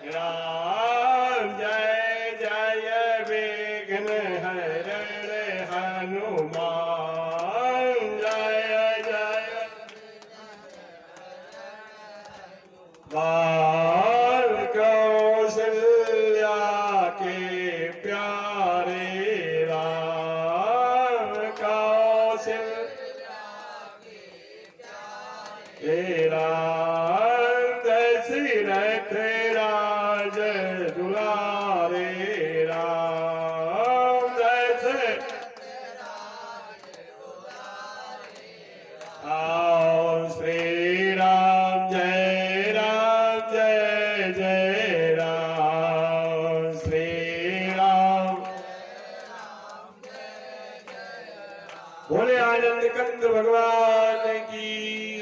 राम जय जय विघ्न हरण हनुमान जय जय बाल कौशल्या के प्यारे राम कौशल्या के राम दशरथ राज दुलारे राम दशरथ आओ श्री राम जय राम श्री राम बोले आनंद कंद भगवान की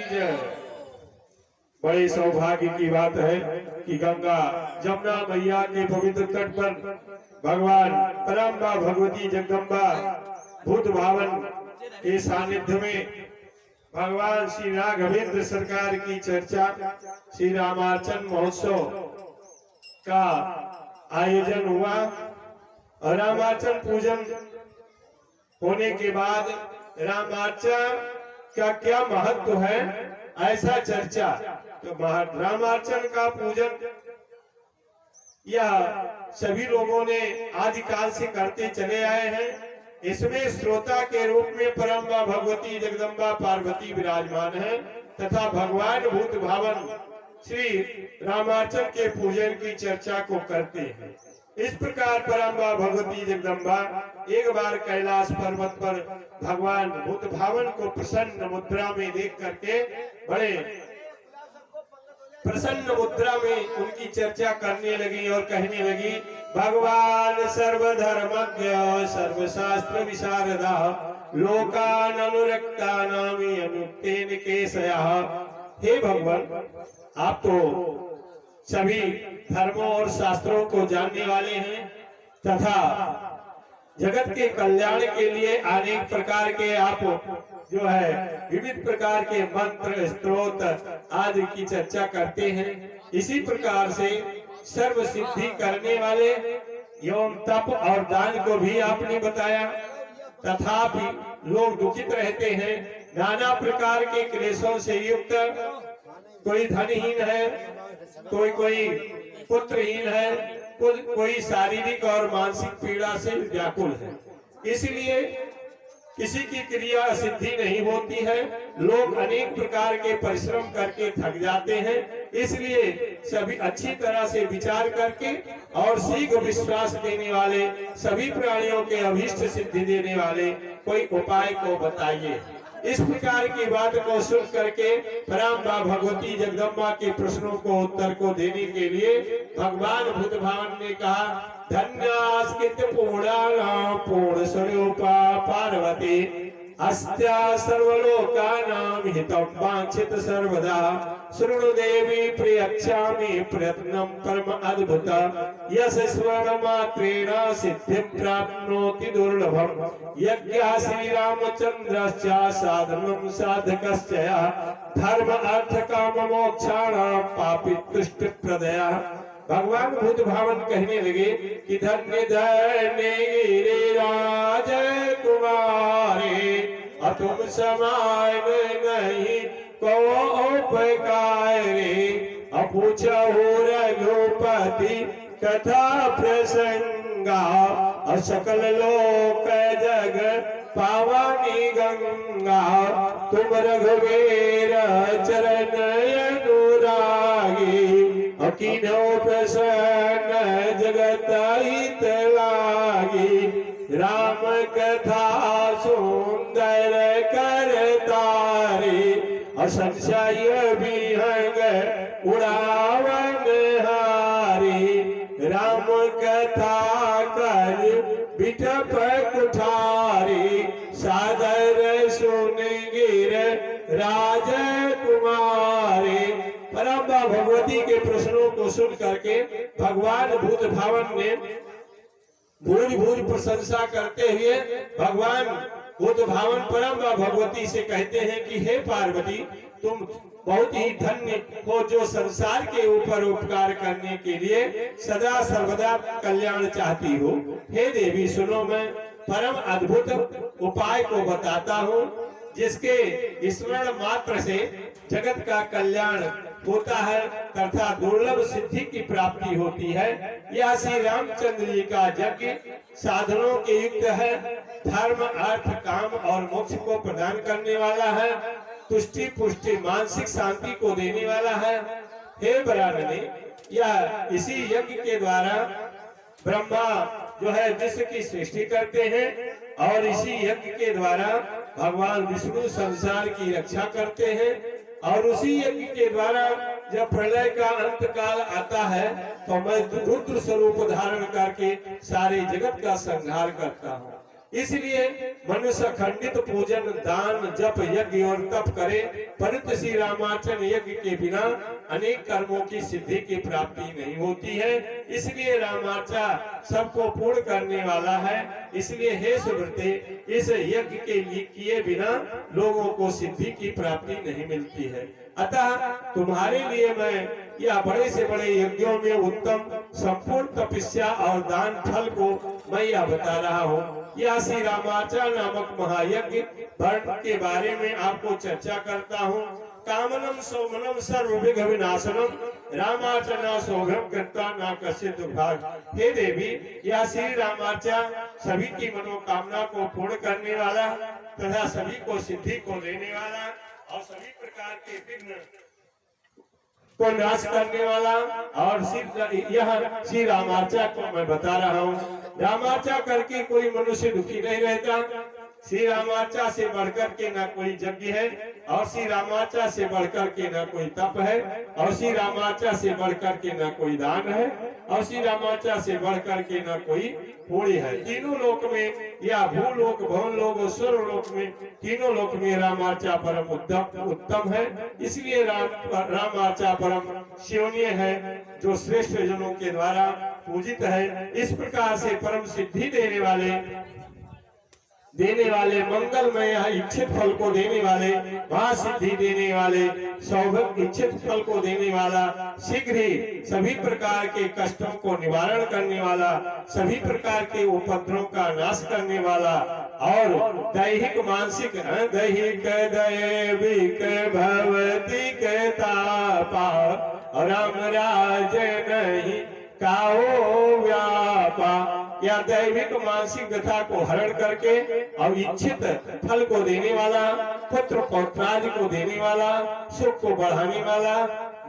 जय। बड़े सौभाग्य की बात है कि गंगा जमुना मैया के पवित्र तट पर भगवान परम्बा भगवती जगदम्बा भूत भावन के सानिध्य में भगवान श्री राघवेंद्र सरकार की चर्चा श्री रामार्चन महोत्सव का आयोजन हुआ और रामार्चन पूजन होने के बाद रामार्चन का क्या महत्व है ऐसा चर्चा। तो रामार्चन का पूजन यह सभी लोगों ने आदिकाल से करते चले आए हैं। इसमें श्रोता के रूप में परम्बा भगवती जगदम्बा पार्वती विराजमान है तथा भगवान भूत भावन श्री रामार्चन के पूजन की चर्चा को करते हैं। इस प्रकार परम्बा भगवती जगदम्बा एक बार कैलाश पर्वत पर भगवान भूत भावन को प्रसन्न मुद्रा में देख करके बड़े प्रसन्न मुद्रा में उनकी चर्चा करने लगी और कहने लगी, भगवान सर्वधर्मज्ञ सर्वशास्त्र विशारदा लोकान अनुरक्तानामि अनुक्तेन केशयः। हे भगवान, आप तो सभी धर्मों और शास्त्रों को जानने वाले हैं तथा जगत के कल्याण के लिए अनेक प्रकार के आप जो है विविध प्रकार के मंत्र स्तोत्र आदि की चर्चा करते हैं। इसी प्रकार से सर्व सिद्धि करने वाले एवं तप और दान को भी आपने बताया। तथापि लोग दुखित रहते हैं, नाना प्रकार के क्लेशों से युक्त, कोई धनहीन है, कोई पुत्रहीन है, कोई शारीरिक और मानसिक पीड़ा से व्याकुल है। इसलिए किसी की क्रिया सिद्धि नहीं होती है, लोग अनेक प्रकार के परिश्रम करके थक जाते हैं। इसलिए सभी अच्छी तरह से विचार करके और शीघ्र विश्वास देने वाले सभी प्राणियों के अभीष्ट सिद्धि देने वाले कोई उपाय को बताइए। इस प्रकार की बात को सुन करके परम्बा भगवती जगदम्बा के प्रश्नों को उत्तर को देने के लिए भगवान भूत भावन ने कहा, धन्यास्कृत पूर्णानां पूर्ण स्वरूपा पार्वती अस्त्या सर्वलोकानां हितं वाञ्छित सर्वदा शृणु देवी प्रियच्छामि प्रयत्नं परम अद्भुत यश स्वर्णमात्रेण सिद्धिं प्राप्नोति दुर्लभं यज्ञः श्रीरामचन्द्रस्य साधनं साधकस्य धर्म अर्थ काम मोक्षाणां पापी तुष्ट प्रदया। भगवान भूत भावन कहने लगे कि धन्य धन्य राज कुमारे अतुम समान नहीं को उपकार रे अपूछहु रघुपति कथा प्रसंगा असकल लोक जग पावनी गंगा तुम रघुवीर चरण अनुरागी अकीनो प्रसन्न जगत हित लागी राम कथा सुंदर करतारी असंशय विहंग उड़ावन हारी राम कथा कर बिटप कुठारी सादर सुन गिर राजकुमारी। परम्बा भगवती के प्रश्नों को सुन करके भगवान भूत भावन ने भूरि भूरि प्रशंसा करते हुए भगवान भूत भावन परम्बा भगवती से कहते हैं कि हे पार्वती, तुम बहुत ही धन्य हो जो संसार के ऊपर उपकार करने के लिए सदा सर्वदा कल्याण चाहती हो। हे देवी सुनो, मैं परम अद्भुत उपाय को बताता हूँ जिसके स्मरण मात्र से जगत का कल्याण होता है तथा दुर्लभ सिद्धि की प्राप्ति होती है। यह श्री रामचंद्र जी का यज्ञ साधनों के युक्त है, धर्म अर्थ काम और मोक्ष को प्रदान करने वाला है, तुष्टि पुष्टि मानसिक शांति को देने वाला है। हे वरानने, यह इसी यज्ञ के द्वारा ब्रह्मा जो है विश्व की सृष्टि करते हैं और इसी यज्ञ के द्वारा भगवान विष्णु संसार की रक्षा करते हैं और उसी यज्ञ के द्वारा जब प्रलय का अंत काल आता है तो मैं रुद्र स्वरूप धारण करके सारे जगत का संहार करता हूँ। इसलिए मनुष्य खंडित पूजन दान जप यज्ञ और तप करे, परंतु श्री रामार्चन यज्ञ के बिना अनेक कर्मों की सिद्धि की प्राप्ति नहीं होती है। इसलिए रामार्चा सबको पूर्ण करने वाला है। इसलिए हे सुव्रते, इस यज्ञ के लिए किए बिना लोगों को सिद्धि की प्राप्ति नहीं मिलती है। अतः तुम्हारे लिए मैं यह बड़े से बड़े यज्ञों में उत्तम संपूर्ण तपस्या और दान फल को मैं यह बता रहा हूँ। यह श्री रामार्चा नामक महायज्ञ वर्ण के बारे में आपको चर्चा करता हूँ। कामनम सौमनम सर्व विघ्न विनाशनम रामार्चना सौभ्रम करता ना कश्चित दुर्भाग। हे देवी, यह श्री रामार्चा सभी की मनोकामना को पूर्ण करने वाला तथा सभी को सिद्धि को देने वाला और सभी प्रकार के विघ्न को नाश करने वाला और यह श्री रामार्चा को मैं बता रहा हूँ। रामार्चा करके कोई मनुष्य दुखी नहीं रहता। श्री रामार्चा से बढ़कर के ना कोई यज्ञ है और श्री रामार्चा से बढ़कर के ना कोई तप है और श्री रामार्चा से बढ़कर के ना कोई दान है और श्री रामार्चा से बढ़कर के ना कोई पुण्य है। तीनों लोक में या भूलोक भवनलोक और स्वर्गलोक में तीनों लोक में रामार्चा परम उत्तम है। इसलिए रामार्चा परम शिवनीय है जो श्रेष्ठ जनों के द्वारा पूजित है। इस प्रकार से परम सिद्धि देने वाले मंगलमय इच्छित फल को देने वाले महासिद्धि देने वाले सौभाग्य इच्छित फल को देने वाला शीघ्र ही सभी प्रकार के कष्टों को निवारण करने वाला सभी प्रकार के उपद्रवों का नाश करने वाला और दैहिक मानसिक दैहिक दैविक भवतिक तापा राम राज नहीं काओ व्यापा। या दैविक मानसिक व्यथा को हरण करके और इच्छित फल को देने वाला पुत्र पौत्रादि को देने वाला सुख को बढ़ाने वाला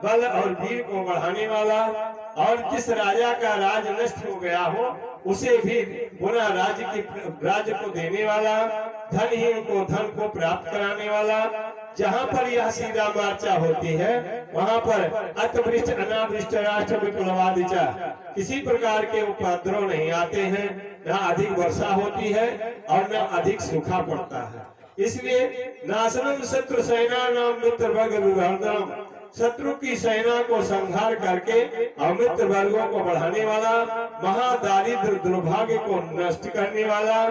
बल और वीर को बढ़ाने वाला और जिस राजा का राज नष्ट हो गया हो उसे भी पुनः राज्य को देने वाला धनहीन को धन को प्राप्त कराने वाला। जहाँ पर यह श्री रामार्चा होती है वहाँ पर अतवृष्ट अनावृष्ट राष्ट्र विप्लवादिचा किसी प्रकार के उपद्रव नहीं आते हैं, न अधिक वर्षा होती है और न अधिक सूखा पड़ता है। इसलिए नाशनम शत्रु सेना नाम मित्र वर्ग विवर्धनम, शत्रु की सेना को संहार करके और मित्र वर्गों को बढ़ाने वाला महादारिद्र दुर्भाग्य को नष्ट करने वाला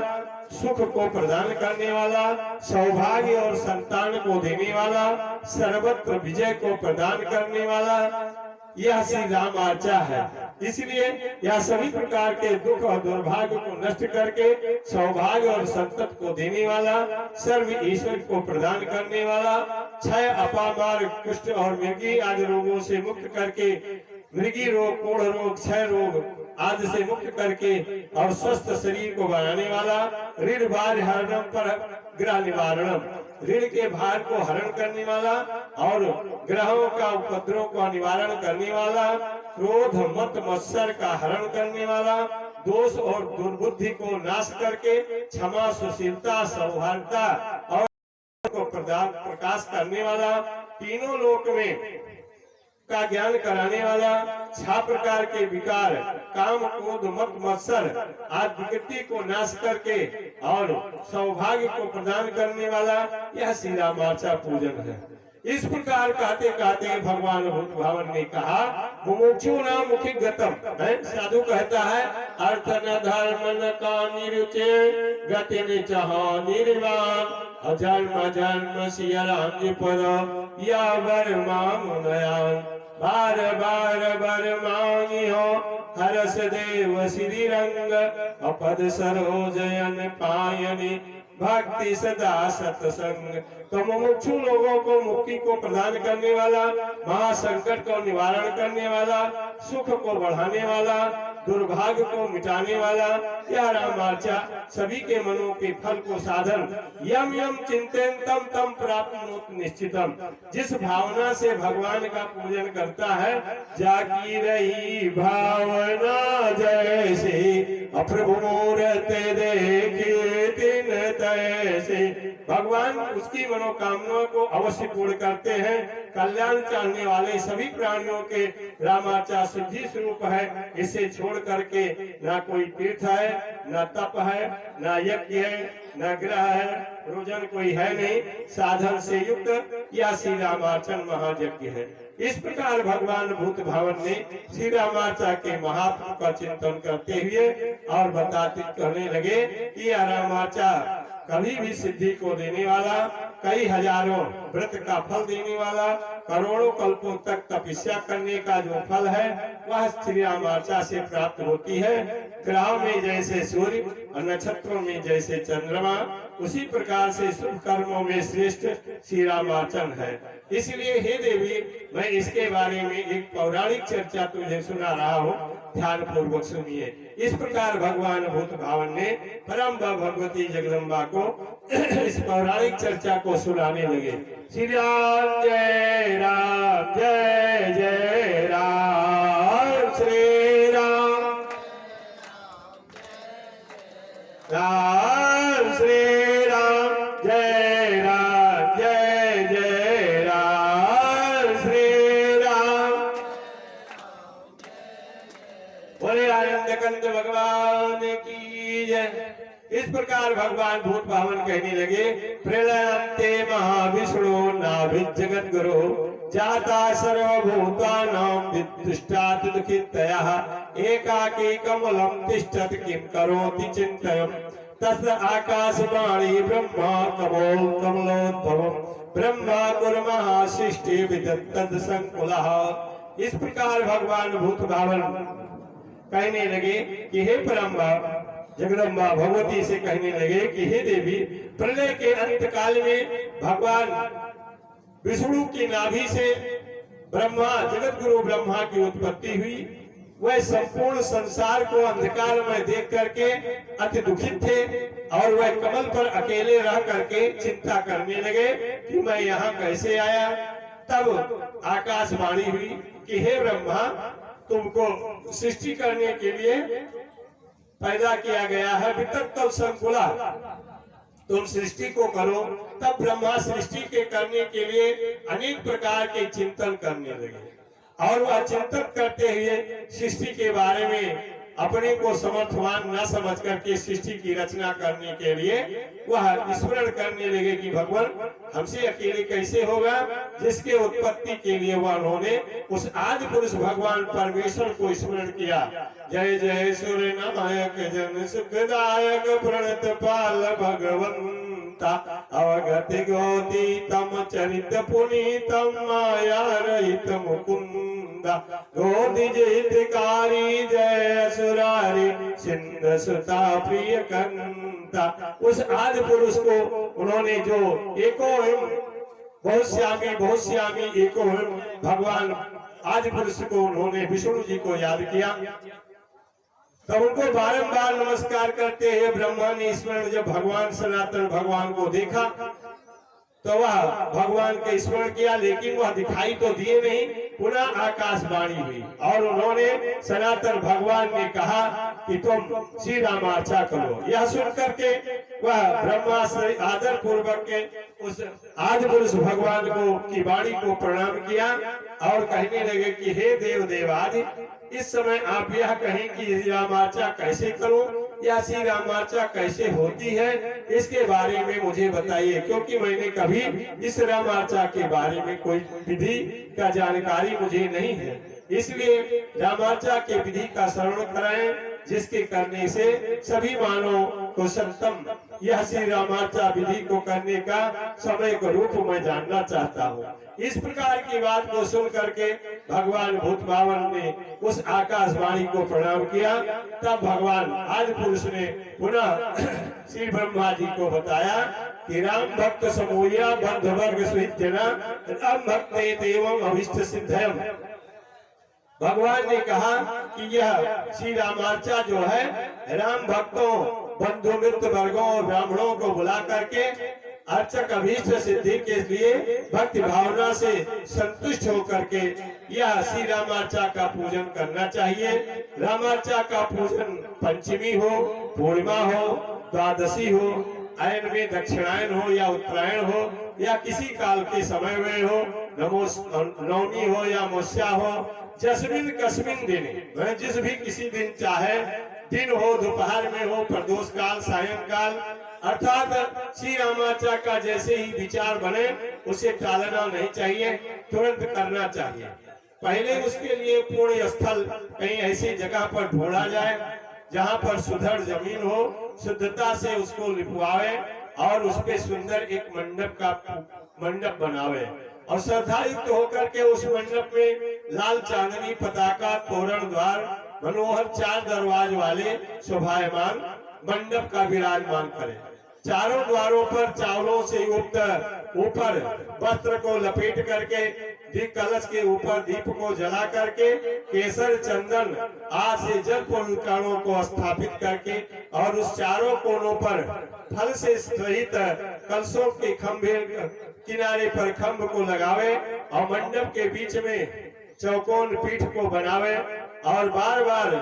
सुख को प्रदान करने वाला सौभाग्य और संतान को देने वाला सर्वत्र विजय को प्रदान करने वाला यह श्री रामार्चा है। इसलिए यह सभी प्रकार के दुख और दुर्भाग्य को नष्ट करके सौभाग्य और संतत को देने वाला सर्व ईश्वर को प्रदान करने वाला क्षय अपामार कुष्ठ और मृगी आदि रोगों से मुक्त करके मृगी रोग कोढ़ रोग क्षय रोग आदि से मुक्त करके और स्वस्थ शरीर को बनाने वाला ऋण भार हरणम पर ग्रह निवारणम, ऋण के भार को हरण करने वाला और ग्रहों का उपद्रव का निवारण करने वाला क्रोध मत मत्सर का हरण करने वाला दोष और दुर्बुद्धि को नाश करके क्षमा सुशीलता सौहार्दता और को प्रकाश करने वाला तीनों लोक में का ज्ञान कराने वाला छह प्रकार के विकार काम क्रोध मत मत्सर आदि विकृति को नाश करके और सौभाग्य को प्रदान करने वाला यह श्री रामार्चा पूजन है। इस प्रकार कहते कहते भगवान भूत भावन ने कहा मुमुक्षु न मुखि गतम है। साधु कहता है अर्थ न धर्म न का निरुचे गति न चाह निर्वाण अजन्म जन्म सिया राम जी पद या वर मामुनयान बार बार वर मांगियो हरस देव श्री रंग अपद सरोजयन पायनी भक्ति सदा सत्संग। तो मुमुक्षु लोगों को मुक्ति को प्रदान करने वाला, महासंकट को निवारण करने वाला, सुख को बढ़ाने वाला, दुर्भाग्य को मिटाने वाला यह रामार्चा सभी के मनों के फल को साधन यम यम चिंतन तम तम प्राप्त निश्चितम। जिस भावना से भगवान का पूजन करता है जाकी रही भावना जैसे अप्रभु मूरत देखे दिन तैसे। भगवान उसकी मनोकामनाओं को अवश्य पूर्ण करते हैं। कल्याण चाहने वाले सभी प्राणियों के रामार्चा सिद्धि स्वरूप है। इसे छोड़ करके ना कोई तीर्थ है, ना तप है, ना यज्ञ है, ना ग्रह है, रोजन कोई है नहीं। साधन से युक्त या श्री रामार्चन महायज्ञ है। इस प्रकार भगवान भूत भावन ने श्री रामार्चा के महात्म का चिंतन करते हुए और बताते कहने लगे कि यह रामार्चा कभी भी सिद्धि को देने वाला, कई हजारों व्रत का फल देने वाला, करोड़ों कल्पों तक तपस्या करने का जो फल है वह श्री रामार्चा से प्राप्त होती है। ग्रहों में जैसे सूर्य और नक्षत्रों में जैसे चंद्रमा, उसी प्रकार से शुभ कर्मों में श्रेष्ठ श्री रामार्चन है। इसलिए हे देवी, मैं इसके बारे में एक पौराणिक चर्चा तुझे सुना रहा हूँ, ध्यान पूर्वक सुनिए। इस प्रकार भगवान भूत भावन ने परम भगवती जगदम्बा को इस पौराणिक चर्चा को सुनाने लगे। श्री राम जय राम जय जय राम श्री राम राम श्री राम जय राम जय जय राम श्री राम। बोले आनंद कंद भगवान की जय। इस प्रकार भगवान भूत भावन कहने लगे प्रलयंते महाविष्णु नाभिद जगत गुरु जाता सर्वभूतानां विदुष्टात् दुःखितयः एकाकी कमलं तिष्ठत् किं करोति चिन्तयम् तस्य आकाशवाणी ब्रह्मा कमलोद्भवम् ब्रह्मा कुर्मः सृष्टि विदत्तद् संकुलः। इस प्रकार भगवान भूत भावन कहने लगे कि हे परम जगदम्बा भगवती से कहने लगे कि हे देवी, प्रलय के अंत काल में भगवान विष्णु की नाभि से ब्रह्मा जगत गुरु ब्रह्मा की उत्पत्ति हुई। वह संपूर्ण संसार को अंधकार में देख करके अति दुखित थे और वह कमल पर अकेले रह करके चिंता करने लगे कि मैं यहाँ कैसे आया। तब आकाशवाणी हुई कि हे ब्रह्मा, तुमको सृष्टि करने के लिए पैदा किया गया है, वितत संकुला, तुम सृष्टि को करो। तब ब्रह्मा सृष्टि के करने के लिए अनेक प्रकार के चिंतन करने लगे और वह चिंतन करते हुए सृष्टि के बारे में अपने को समर्थवान न समझ करके सृष्टि की रचना करने के लिए वह स्मरण करने लगे कि भगवान हमसे अकेले कैसे होगा। जिसके उत्पत्ति के लिए वह उन्होंने उस आदि पुरुष भगवान परमेश्वर को स्मरण किया। जय जय सूर्य नायक जन सुखदायक प्रणत पाल भगवंता अवगति गोती तम चरित पुनीतम माया रहित मुकुंदा गोदी जयकारी जय सुरारी सिंध सुता प्रिय कंता। उस आदि पुरुष को उन्होंने जो एको बहुत श्यामी एको भगवान आदि पुरुष को उन्होंने विष्णु जी को याद किया। तब उनको बारंबार नमस्कार करते हुए ब्रह्मा ने स्मरण जब भगवान सनातन भगवान को देखा तो वह भगवान का स्मरण किया, लेकिन वह दिखाई तो दिए नहीं। पुनः आकाशवाणी हुई और उन्होंने सनातन भगवान ने कहा कि तुम श्री रामार्चा करो। यह सुन करके वह ब्रह्मा से आदर पूर्वक के उस आदि पुरुष भगवान को की वाणी को प्रणाम किया और कहने लगे कि हे देव देवादि, इस समय आप यह कहें कि रामार्चा कैसे करूं या श्री रामार्चा कैसे होती है, इसके बारे में मुझे बताइए, क्योंकि मैंने कभी इस रामार्चा के बारे में कोई विधि का जानकारी मुझे नहीं है। इसलिए रामार्चा के विधि का श्रवण कराएं, जिसके करने से सभी मानव को सत्तम यह श्री रामार्चा विधि को करने का समय को रूप मैं जानना चाहता हूँ। इस प्रकार की बात को सुन करके भगवान भूत बावन ने उस आकाशवाणी को प्रणाम किया। तब भगवान आदि पुरुष ने पुनः श्री ब्रह्मा जी को बताया कि राम भक्त समूया बंध वर्ग सुहितना राम भक्त एवं अभिष्ट सिद्धयम। भगवान ने कहा कि यह श्री रामार्चा जो है राम भक्तों बंधु मित्र वर्गों और ब्राह्मणों को बुला करके अर्चक अभीष्ट सिद्धि के लिए भक्ति भावना से संतुष्ट होकर के यह श्री रामार्चा का पूजन करना चाहिए। रामार्चा का पूजन पंचमी हो, पूर्णिमा हो, द्वादशी हो, अयन में दक्षिणायन हो या उत्तरायण हो या किसी काल के समय में हो, नवमी हो या मौस्या हो, जस्मिन कस्मिन दिन जिस भी किसी दिन चाहे, दिन हो, दोपहर में हो, प्रदोष काल, सायंकाल, अर्थात श्री रामार्चा का जैसे ही विचार बने उसे टालना नहीं चाहिए, तुरंत करना चाहिए। पहले उसके लिए पुण्य स्थल कहीं ऐसी जगह पर ढूंढा जाए जहां पर सुदृढ़ जमीन हो, शुद्धता से उसको लिपवावे और उस पे सुंदर एक मंडप बनावे और श्रद्धायुक्त होकर के उस मंडप में लाल चांदनी पताका, तोरण, द्वार, मनोहर 4 दरवाजे वाले शोभायमान मंडप का विराजमान करे। चारों द्वारों पर चावलों से युक्त ऊपर वस्त्र को लपेट करके दीप कलश के ऊपर दीप को जला करके केसर, चंदन आदि से जल पुष्पों को स्थापित करके और उस चारों कोनों पर फल से सहित कलशों के खंभे किनारे पर खंभ को लगावे और मंडप के बीच में चौकोन पीठ को बनावे और बार बार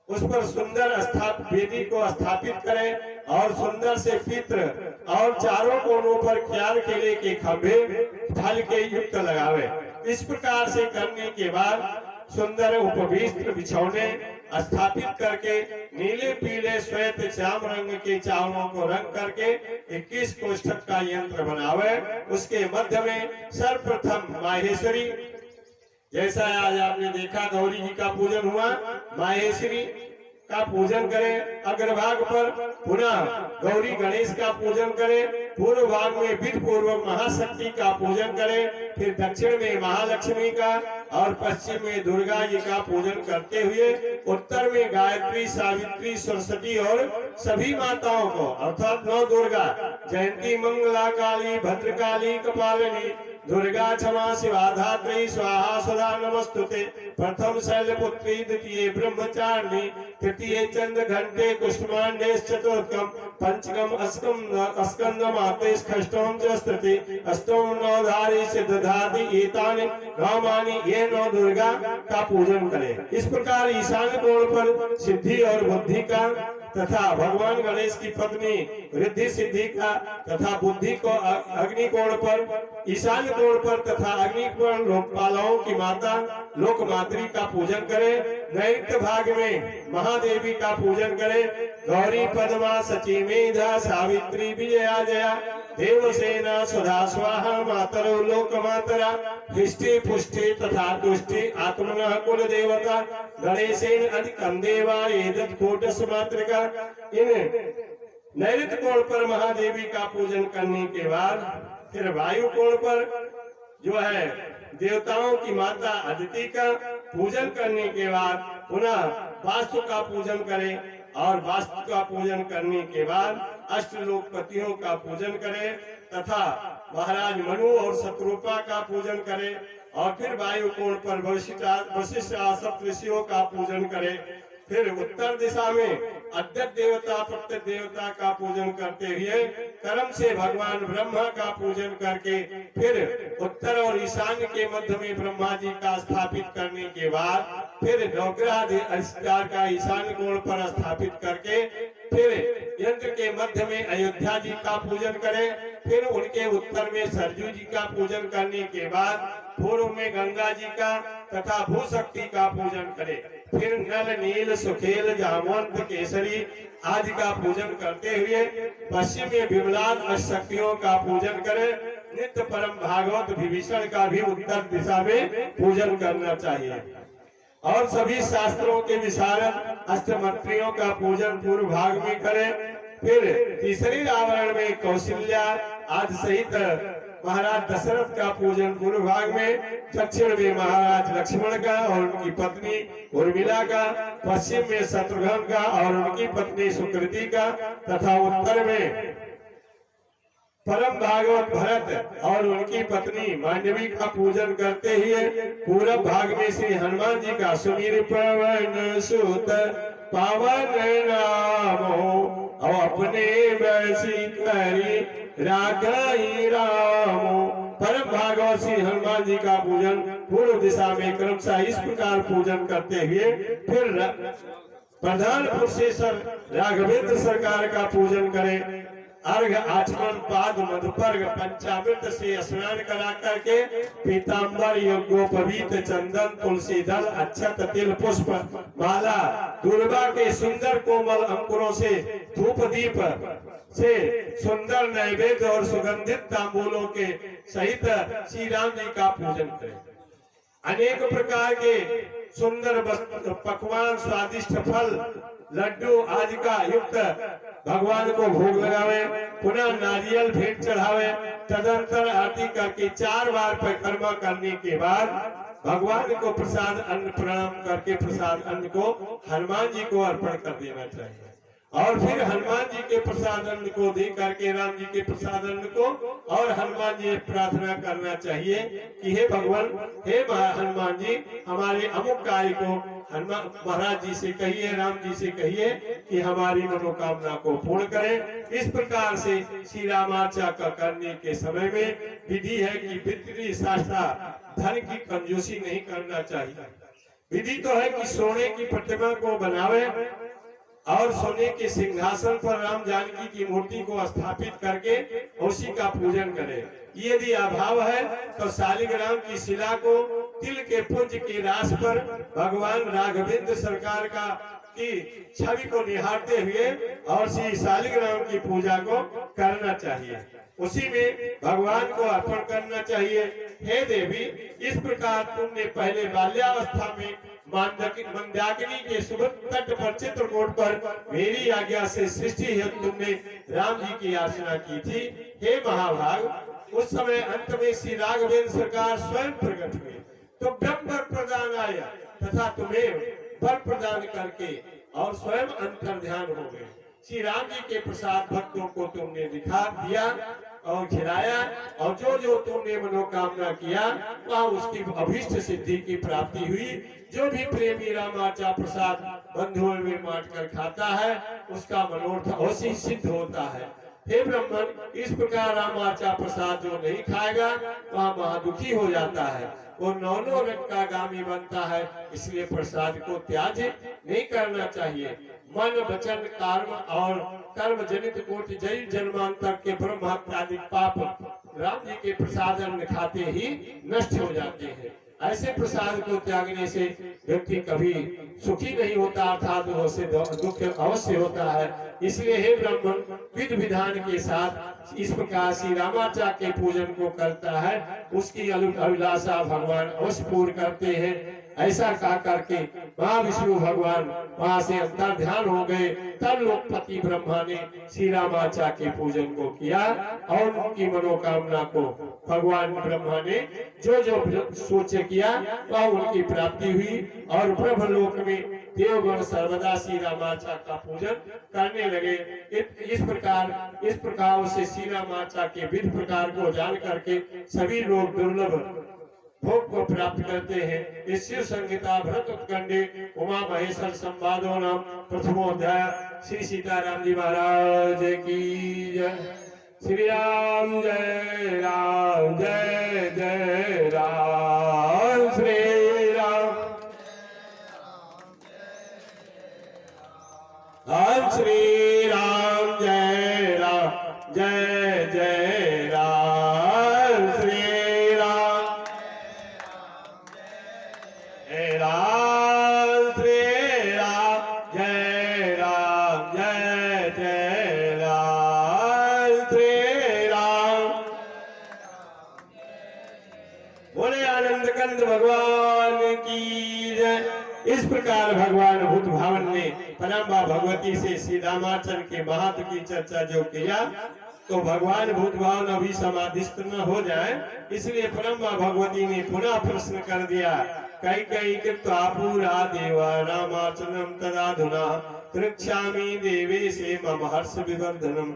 उस पर सुंदर वेदी को स्थापित करें और सुंदर से पित्र और चारों कोनों पर क्यार केले के खंभे फल के युक्त लगावे। इस प्रकार से करने के बाद सुंदर उपविष्ट बिछौने स्थापित करके नीले, पीले, श्वेत, श्याम रंग के चावलों को रंग करके 21 कोष्ठक का यंत्र बनावे। उसके मध्य में सर्वप्रथम माहेश्वरी, जैसा आज आपने देखा गौरी जी का पूजन हुआ, माहेश्वरी का पूजन करें। अग्रभाग पर पुनः गौरी गणेश का पूजन करें। पूर्व भाग में विधि पूर्वक महाशक्ति का पूजन करें। फिर दक्षिण में महालक्ष्मी का और पश्चिम में दुर्गा जी का पूजन करते हुए उत्तर में गायत्री, सावित्री, सरस्वती और सभी माताओं को अर्थात 9 दुर्गा, जयंती, मंगला, काली, भद्रकाली, कपालिनी, दुर्गा, क्षमा, शिवा, धात्री, स्वाहा, सदा नमस्तुते। प्रथम शैलपुत्री, द्वितीय ब्रह्मचारिणी, तृतीय चंद्र घंटे कुष्मांडे, चतुर्थम पंचकम अस्कंदम आते षष्ठम च अष्टम नवधारी सिद्धधाति एतानि नामानि, ये 9 दुर्गा का पूजन करें। इस प्रकार ईशान कोण पर सिद्धि और बुद्धि का तथा भगवान गणेश की पत्नी रिद्धि सिद्धि का तथा बुद्धि को अग्नि कोण पर, ईशान कोण पर तथा अग्नि कोण लोकपालों की माता लोकमात्री का पूजन करें। नैऋत्य भाग में महादेवी का पूजन करें। गौरी, पद्मा, सची, मेधा, सावित्री, विजया, जया, देवसेना, सुधा, स्वाहा, मातरो लोकमातरा, हिष्टि, पुष्टि तथा तुष्टि, आत्मनः कुल देवता, गणेशेन अधिकं देवा एतत् कोटस मातृका। इन नैऋत्य कोण पर महादेवी का पूजन करने के बाद फिर वायु कोण पर जो है देवताओं की माता अदिति का पूजन करने के बाद पुनः वास्तु का पूजन करें और वास्तु का पूजन करने के बाद अष्टलोकपतियों का पूजन करें तथा महाराज मनु और शत्रुपा का पूजन करें और फिर वायु कोण पर वशिष्ठ सप्तऋषियों का पूजन करें। फिर उत्तर दिशा में अद्वैत देवता, प्रत्येक देवता का पूजन करते हुए कर्म से भगवान ब्रह्मा का पूजन करके फिर उत्तर और ईशान्य के मध्य में ब्रह्मा जी का स्थापित करने के बाद फिर नवग्रह अधिष्ठान का ईशान्य कोण पर स्थापित करके फिर यंत्र के मध्य में अयोध्या जी का पूजन करें। फिर उनके उत्तर में सरजू जी का पूजन करने के बाद पूर्व में गंगा जी का तथा भूशक्ति का पूजन करे। फिर नल नील सुखेल जामवंत केसरी आदि का पूजन करते हुए पश्चिम में विमलाद अष्टशक्तियों का पूजन करे। नित्य परम भागवत विभीषण का भी उत्तर दिशा में पूजन करना चाहिए। और सभी शास्त्रों के विशारद अष्टमंत्रियों का पूजन पूर्व भाग में करें। फिर तीसरे आवरण में कौशल्या आदि सहित महाराज दशरथ का पूजन पूर्व भाग में, दक्षिण में महाराज लक्ष्मण का और उनकी पत्नी उर्मिला का, पश्चिम में शत्रुघ्न का और उनकी पत्नी सुकृति का तथा उत्तर में परम भागवत भरत और उनकी पत्नी मांडवी का पूजन करते हुए पूरब भाग में श्री हनुमान जी का सुमीर पवन सुत पावन नामो और अपने वैसी करी राखई रामो। परम भागवत श्री हनुमान जी का पूजन पूर्व दिशा में क्रमशः इस प्रकार पूजन करते हुए फिर प्रधान पुरुषेश्वर राघवेंद्र सरकार का पूजन करें। अर्घ आचमन पाद मधुपर्घ पंचामृत से स्नान करा करके पीताम्बर यज्ञोपवीत चंदन तुलसी दल अक्षत तिल पुष्प माला दुर्वा के सुंदर कोमल अंकुरों से धूप दीप से सुंदर नैवेद्य और सुगंधित तांबूलों के सहित श्री राम जी का पूजन करें। अनेक प्रकार के सुंदर पकवान स्वादिष्ट फल लड्डू आदि का युक्त भगवान को भोग लगावे। पुनः नारियल भेंट चढ़ावे। तदंतर आरती करके 4 बार परिक्रमा करने के बाद भगवान को प्रसाद अन्न प्रणाम करके प्रसाद अन्न को हनुमान जी को अर्पण कर देना चाहिए। और फिर हनुमान जी के प्रसाद अन्न को दे करके राम जी के प्रसाद अन्न को और हनुमान जी प्रार्थना करना चाहिए कि हे भगवान, हे हनुमान जी, हमारे अमुक कार्य को हनुमान महाराज जी से कहिए, राम जी से कहिए कि हमारी मनोकामना को पूर्ण करें। इस प्रकार से श्री रामार्चा का करने के समय में विधि है कि पितृ शास्त्रा धन की कंजूसी नहीं करना चाहिए। विधि तो है कि सोने की प्रतिमा को बनावे और सोने के सिंहासन पर राम जानकी की मूर्ति को स्थापित करके उसी का पूजन करे। यदि अभाव है तो शालिग्राम की शिला को तिल के पुंज के रास पर भगवान राघवेंद्र सरकार का की छवि को निहारते हुए और श्री शालिग्राम की पूजा को करना चाहिए। उसी में भगवान को अर्पण करना चाहिए। हे देवी, इस प्रकार तुमने पहले बाल्यावस्था में मंदाकिनी के सुबह तट पर चित्रकूट पर मेरी आज्ञा से सृष्टि हेतु तुमने राम जी की याचना की थी। हे महाभाग, उस समय अंत में श्री राघवेंद्र सरकार स्वयं प्रकट हुए तो ब्रह्म प्रदान आया तथा तुम्हें वर प्रदान करके और स्वयं अंतर ध्यान हो गए। श्री राम जी के प्रसाद भक्तों को तुमने दिखा दिया और खिलाया और जो जो तुमने मनोकामना किया वह उसकी अभीष्ट सिद्धि की प्राप्ति हुई। जो भी प्रेमी रामार्चा प्रसाद बंधुओं में बांट कर खाता है उसका मनोरथ अवश्य सिद्ध होता है। हे ब्राह्मण, इस प्रकार रामार्चा प्रसाद जो नहीं खाएगा वह महादुखी हो जाता है, वो 9 रंग का गामी बनता है। इसलिए प्रसाद को त्याग नहीं करना चाहिए। मन वचन कर्म और कर्म जनित कोटि जैन जन्मांतर के ब्रह्म हत्यादि पाप राम जी के प्रसाद अन्न खाते ही नष्ट हो जाते हैं। ऐसे प्रसाद को त्यागने से व्यक्ति कभी सुखी नहीं होता, अर्थात उससे दुख अवश्य होता है। इसलिए हे ब्राह्मण, विधि विधान के साथ इस प्रकार श्री रामार्चा के पूजन को करता है, उसकी अभिलाषा भगवान अवश्य पूर्ण करते हैं। ऐसा कहा करके महाविष्णु भगवान वहां से अंतर ध्यान हो गए। तब लोकपति ब्रह्मा ने श्री रामार्चा के पूजन को किया और उनकी मनोकामना को भगवान ब्रह्मा ने जो जो सोचे किया वह उनकी प्राप्ति हुई और ब्रह्मलोक में देवगण सर्वदा श्री रामार्चा का पूजन करने लगे। इस प्रकार से श्री रामार्चा के विधि प्रकार को जान करके सभी लोग दुर्लभ भोग को प्राप्त करते हैं। इस शिव संहिता भरत उत्कंडे उमा महेश्वर संवादों नाम प्रथमोध्याय। श्री सीताराम जी महाराज की जय। श्री राम जय राम, जय जय राम। श्री राम श्री राम, जय राम, जय जय राम। श्री राम भगवान भूत भावन ने पराम्बा भगवती से श्री रामाचरण के महत्व की चर्चा जो किया, तो भगवान भूत भावन अभी समाधिस्थ न हो जाए, इसलिए पराम्बा भगवती ने पुनः प्रश्न कर दिया। कई कृत्वा पूरा देवा रामाचरणम तदाधुना पृच्छामि देवेशे मम हर्ष विवर्धनम।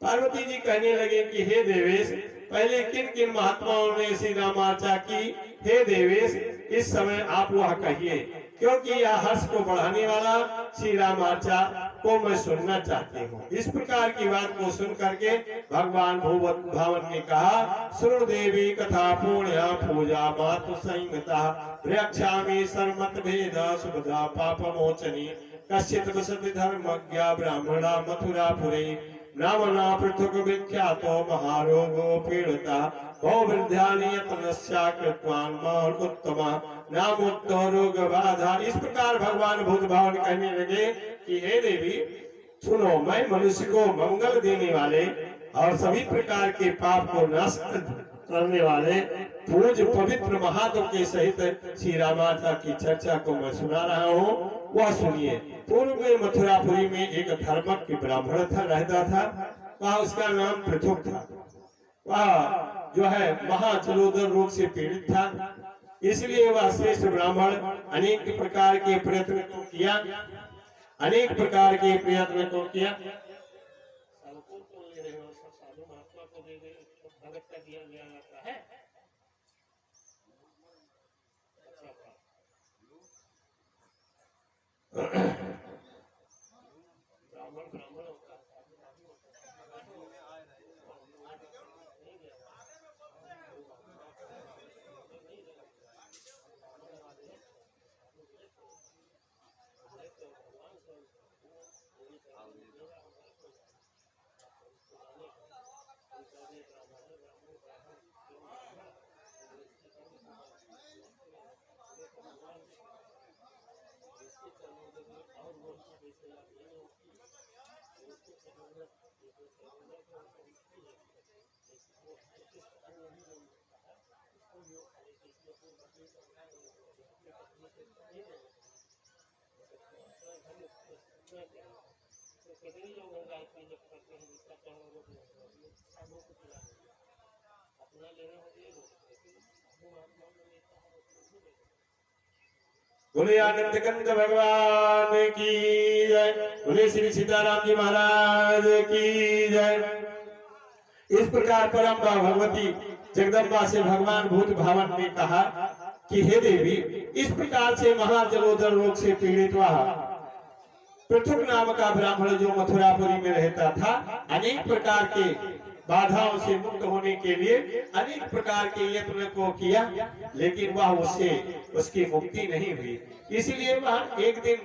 पार्वती जी कहने लगे कि हे देवेश, पहले किन किन महात्माओं ने श्री रामाचा की, हे देवेश इस समय आप वह कहिए, क्योंकि यह हर्ष को बढ़ाने वाला श्री रामाचा को मैं सुनना चाहती हूँ। इस प्रकार की बात को सुन करके भगवान भूवत भावन ने कहा, सुन देवी कथा पुण्या पूजा मातु संगता रक्षामि सर्वमत भेद सुभदा पाप मोचनी कश्चित् वसति धर्मज्ञा ब्राह्मणा मथुरापुरे नामना पृथुक विख्यातो महारोगो पीड़िता बहुवृद्ध्यानियतनस्या कृत्वान् महर्गोत्तमा नामोत्तो रोग बाधा। इस प्रकार भगवान भूत भावन कहने लगे कि हे देवी सुनो, मैं मनुष्य को मंगल देने वाले और सभी प्रकार के पाप को नष्ट करने वाले पूज पवित्र महादेव के सहित श्री रामाचा की चर्चा को मैं सुना रहा हूँ, वह सुनिए। पूर्व में मथुरापुरी में एक धर्मज्ञ ब्राह्मण था, रहता था। वह उसका नाम पृथुक था। वह जो है महाजलोदर रोग से पीड़ित था, इसलिए वह श्रेष्ठ ब्राह्मण अनेक प्रकार के प्रयत्न को किया, अनेक प्रकार के प्रयत्न को किया। बोले आनंद कंद भगवान की जय, बोले श्री सीताराम जी महाराज की जय। इस प्रकार परम्बा भगवती जगदम्बा से भगवान भूत भावन ने कहा कि हे देवी, इस प्रकार से महाजलोदर रोग से पीड़ित वह पृथुक नाम का ब्राह्मण जो मथुरापुरी में रहता था, अनेक प्रकार के बाधाओं से मुक्त होने के लिए अनेक प्रकार के यत्न को किया, लेकिन वह उससे उसकी मुक्ति नहीं हुई। इसलिए वह एक दिन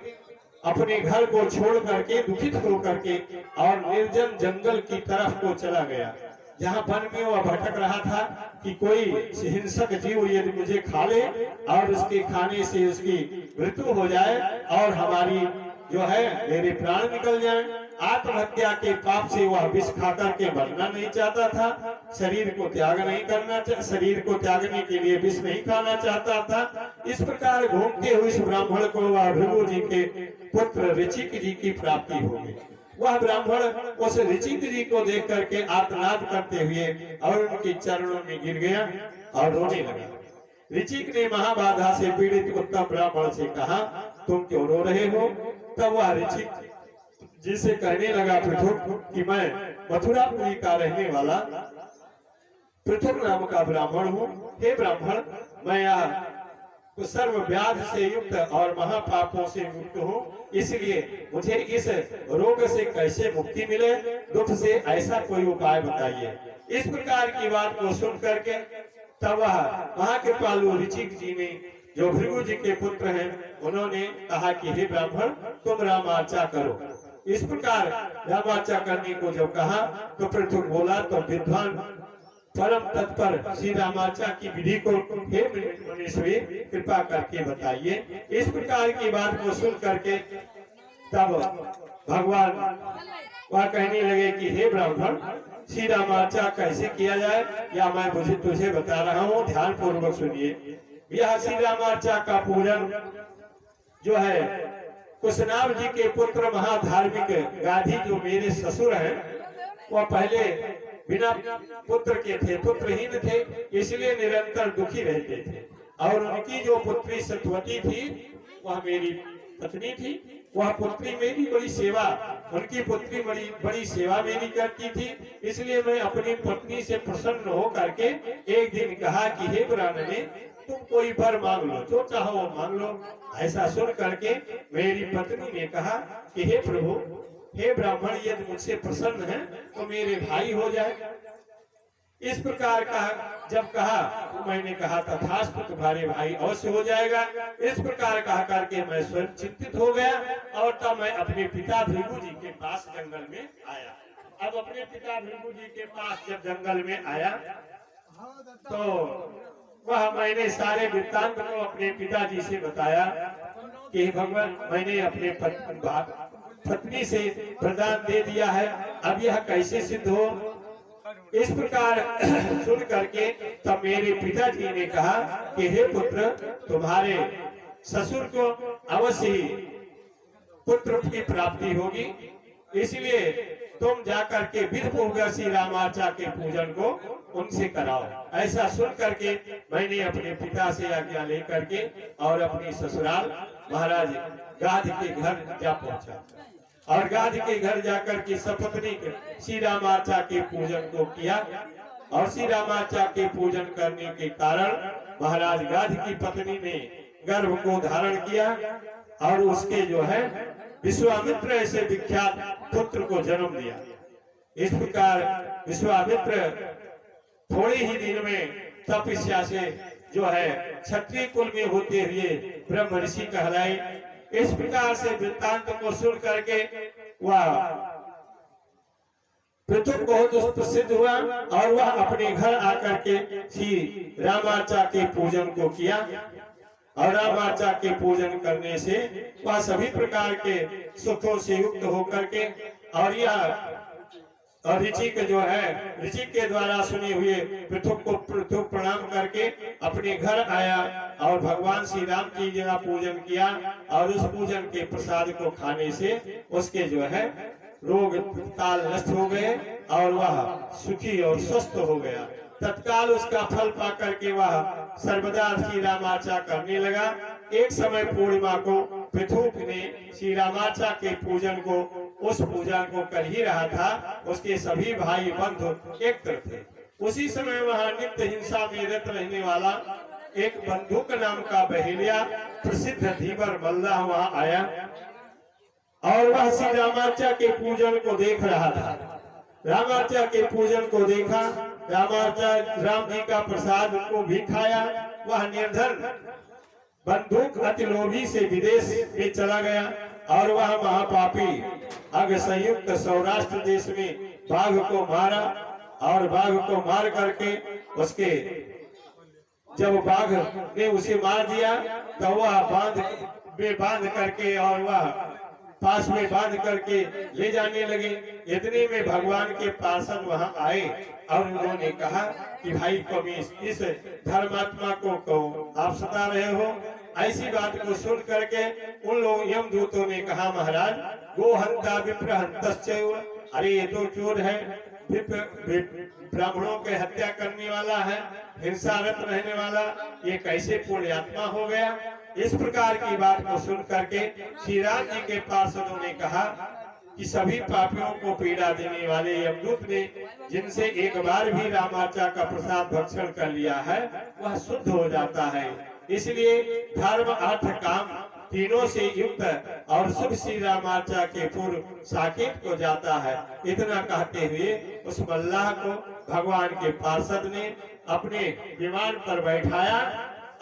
अपने घर को छोड़ करके दुखित होकर के और निर्जन जंगल की तरफ को चला गया, जहाँ वन में वह भटक रहा था कि कोई हिंसक जीव यदि मुझे खा ले और उसके खाने से उसकी मृत्यु हो जाए और हमारी जो है मेरे प्राण निकल जाए। आत्महत्या के पाप से वह विष खा करके मरना नहीं चाहता था, शरीर को त्याग नहीं करना, शरीर को त्यागने के लिए विष नहीं खाना चाहता था। इस प्रकार घूमते हुए इस ब्राह्मण को वह भृगु जी के पुत्र ऋचिक जी की प्राप्ति हो गई। वह ब्राह्मण उस ऋचिक जी को देख करके आर्तनाद करते हुए और उनके चरणों में गिर गया और रोने लगा। ऋचिक ने महाबाधा से पीड़ित उत्तम ब्राह्मण से कहा, तुम क्यों रो रहे हो? तब वह ऋचिक जिसे कहने लगा पृथुक कि मैं मथुरापुरी का रहने वाला पृथुक नाम का ब्राह्मण हूँ। हे ब्राह्मण, मैं यह सर्व व्याध से युक्त और महापापों से मुक्त हूँ, इसलिए मुझे इस रोग से कैसे मुक्ति मिले, दुख से ऐसा कोई उपाय बताइए। इस प्रकार की बात को सुन करके तब वह वहां के पालू ऋचिक जी ने, जो भृगु जी के पुत्र हैं, उन्होंने कहा कि हे ब्राह्मण, तुम रामार्चा करो। इस प्रकार रामार्चा करने को जब कहा तो पृथुक बोला, तो विद्वान परम तत्पर श्री रामार्चा की विधि को हे मुनीश्वरी कृपा करके बताइए। इस प्रकार की बात को सुन करके तब भगवान वह कहने लगे कि हे ब्राह्मण, श्री रामार्चा कैसे किया जाए या मैं मुझे तुझे बता रहा हूँ, ध्यान पूर्वक सुनिए। यह श्री रामार्चा का पूजन जो है कुशनाभ जी के पुत्र महाधार्मिक गाधी जो मेरे ससुर हैं, वह पहले बिना पुत्र के थे, पुत्रहीन थे, इसलिए निरंतर दुखी रहते थे। और उनकी जो पुत्री सतवती थी वह मेरी पत्नी थी। वह पुत्री मेरी बड़ी सेवा, उनकी पुत्री बड़ी सेवा मेरी करती थी। इसलिए मैं अपनी पत्नी से प्रसन्न हो करके एक दिन कहा कि हे ब्राह्मणे, तुम कोई वर मांग लो, जो चाहो वो मांग लो। ऐसा सुन करके मेरी पत्नी ने कहा कि हे प्रभु, हे ब्राह्मण, यदि मुझसे प्रसन्न है तो मेरे भाई हो जाए। इस प्रकार का जब कहा तो मैंने कहा तथास्तु, तुम्हारे भाई अवश्य हो जाएगा। इस प्रकार कहा करके मैं स्वयं चिंतित हो गया और तब मैं अपने पिता भृगु जी के पास जंगल में आया। अब अपने पिता भृगु जी के पास जब जंगल में आया तो वह मैंने सारे वृत्तांत को अपने पिताजी से बताया कि भगवान, मैंने अपने पत्नी से वरदान दे दिया है, अब यह कैसे सिद्ध हो। इस प्रकार सुन करके तब मेरे पिताजी ने कहा कि हे पुत्र, तुम्हारे ससुर को अवश्य ही पुत्र की प्राप्ति होगी, इसलिए तुम जाकर के विधि पूर्वक श्री रामाचा के पूजन को उनसे कराओ। ऐसा सुन करके मैंने अपने पिता से आज्ञा लेकर के और अपनी ससुराल महाराज गाध के घर जा पहुंचा और गाध के घर जाकर के सपत्नी श्री रामाचा के पूजन को किया। और श्री रामाचा के पूजन करने के कारण महाराज गाध की पत्नी ने गर्भ को धारण किया और उसके जो है विश्वामित्र ऐसे विख्यात पुत्र को जन्म दिया। इस प्रकार विश्वामित्र थोड़े ही दिन में तपस्या से जो है क्षत्रिय कुल में होते हुए ब्रह्म ऋषि कहलाए। इस प्रकार से वृत्तांत को सुन करके वह पृथु बहुत प्रसिद्ध हुआ और वह अपने घर आकर के श्री रामाचा के पूजन को किया। और रामाचा के पूजन करने से वह सभी प्रकार के सुखों से युक्त होकर के और यह ऋचिक जो है ऋचिक के द्वारा सुने हुए पृथु को प्रणाम करके अपने घर आया और भगवान श्री राम की जगह पूजन किया। और उस पूजन के प्रसाद को खाने से उसके जो है रोग तत्काल नष्ट हो गए और वह सुखी और स्वस्थ हो गया। तत्काल उसका फल पा करके वह सर्वदा श्री रामाचा करने लगा। एक समय पूर्णिमा को पृथु ने श्री रामाचा के पूजन को उस पूजन को कर ही रहा था। उसके सभी भाई बंधु एक तरफ थे। उसी समय वहां नित्य हिंसा में रत रहने वाला एक बंदूक नाम का बहेलिया प्रसिद्ध धीवर मल्लाह वहां आया और वह श्री रामाचा के पूजन को देख रहा था। रामाचा के पूजन को देखा, रामाचा राम जी का प्रसाद को भी खाया। वह निर्धन बंदूक अति लोभी से विदेश में चला गया और वह महापापी अग संयुक्त सौराष्ट्र देश में बाघ को मारा और बाघ को मार करके उसके जब बाघ ने उसे मार दिया तो वह बांध करके और वह पास में बांध करके ले जाने लगे। इतने में भगवान के पार्षद वहां आए और उन्होंने कहा कि भाई कवि इस धर्मात्मा को आप सता रहे हो। ऐसी बात को सुन करके उन लोग यमदूतों ने कहा, महाराज गोहंता विप्रहंतश्चैव, अरे ये तो चोर है, ब्राह्मणों के हत्या करने वाला है, हिंसारत रहने वाला, ये कैसे पुण्यात्मा हो गया। इस प्रकार की बात को सुन करके श्री राम जी के पार्षदों ने कहा कि सभी पापियों को पीड़ा देने वाले यमदूत ने जिनसे एक बार भी रामाचा का प्रसाद भक्षण कर लिया है वह शुद्ध हो जाता है। इसलिए धर्म अर्थ काम तीनों से युक्त और शुभ श्री रामाचा के पूर्व साकेत को जाता है। इतना कहते हुए उस मल्लाह को भगवान के पार्षद ने अपने विमान पर बैठाया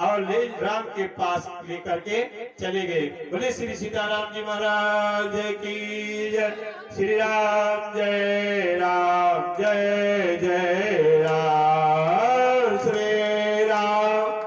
और ले राम के पास लेकर के चले गए। बोले श्री सीताराम जी महाराज की जय। श्री राम जय राम, जय जय राम, श्री राम।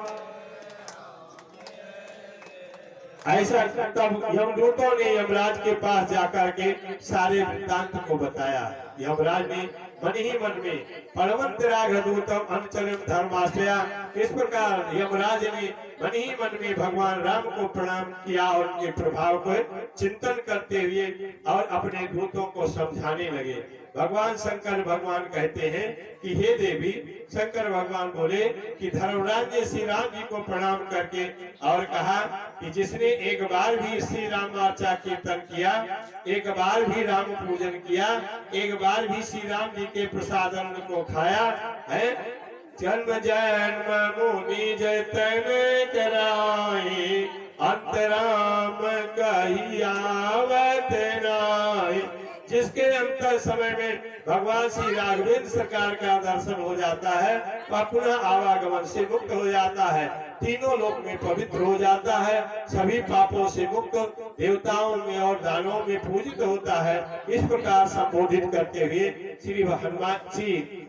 ऐसा तब यमदूतों ने यमराज के पास जाकर के सारे वृत्तांत को बताया। यमराज ने मन ही मन में परमंत राघदूतम अनुचरम धर्माश्रया, इस प्रकार यमराज ने मन ही मन में भगवान राम को प्रणाम किया और उनके प्रभाव को चिंतन करते हुए और अपने दूतों को समझाने लगे। भगवान शंकर भगवान कहते हैं कि हे देवी, शंकर भगवान बोले कि धर्मराज ने श्री राम जी को प्रणाम करके और कहा कि जिसने एक बार भी श्री राम वाचा कीर्तन किया, एक बार भी राम पूजन किया, एक बार भी श्री राम जी के प्रसादन को खाया है, जन्म जन्म मुनि जतन कराई, अंतराम कहियावत नाई। जिसके अंतर समय में भगवान श्री राघवेंद्र सरकार का दर्शन हो जाता है, वह पुनः आवागमन से मुक्त हो जाता है, तीनों लोक में पवित्र हो जाता है, सभी पापों से मुक्त, देवताओं में और दानों में पूजित होता है। इस प्रकार संबोधित करते हुए श्री हनुमान जी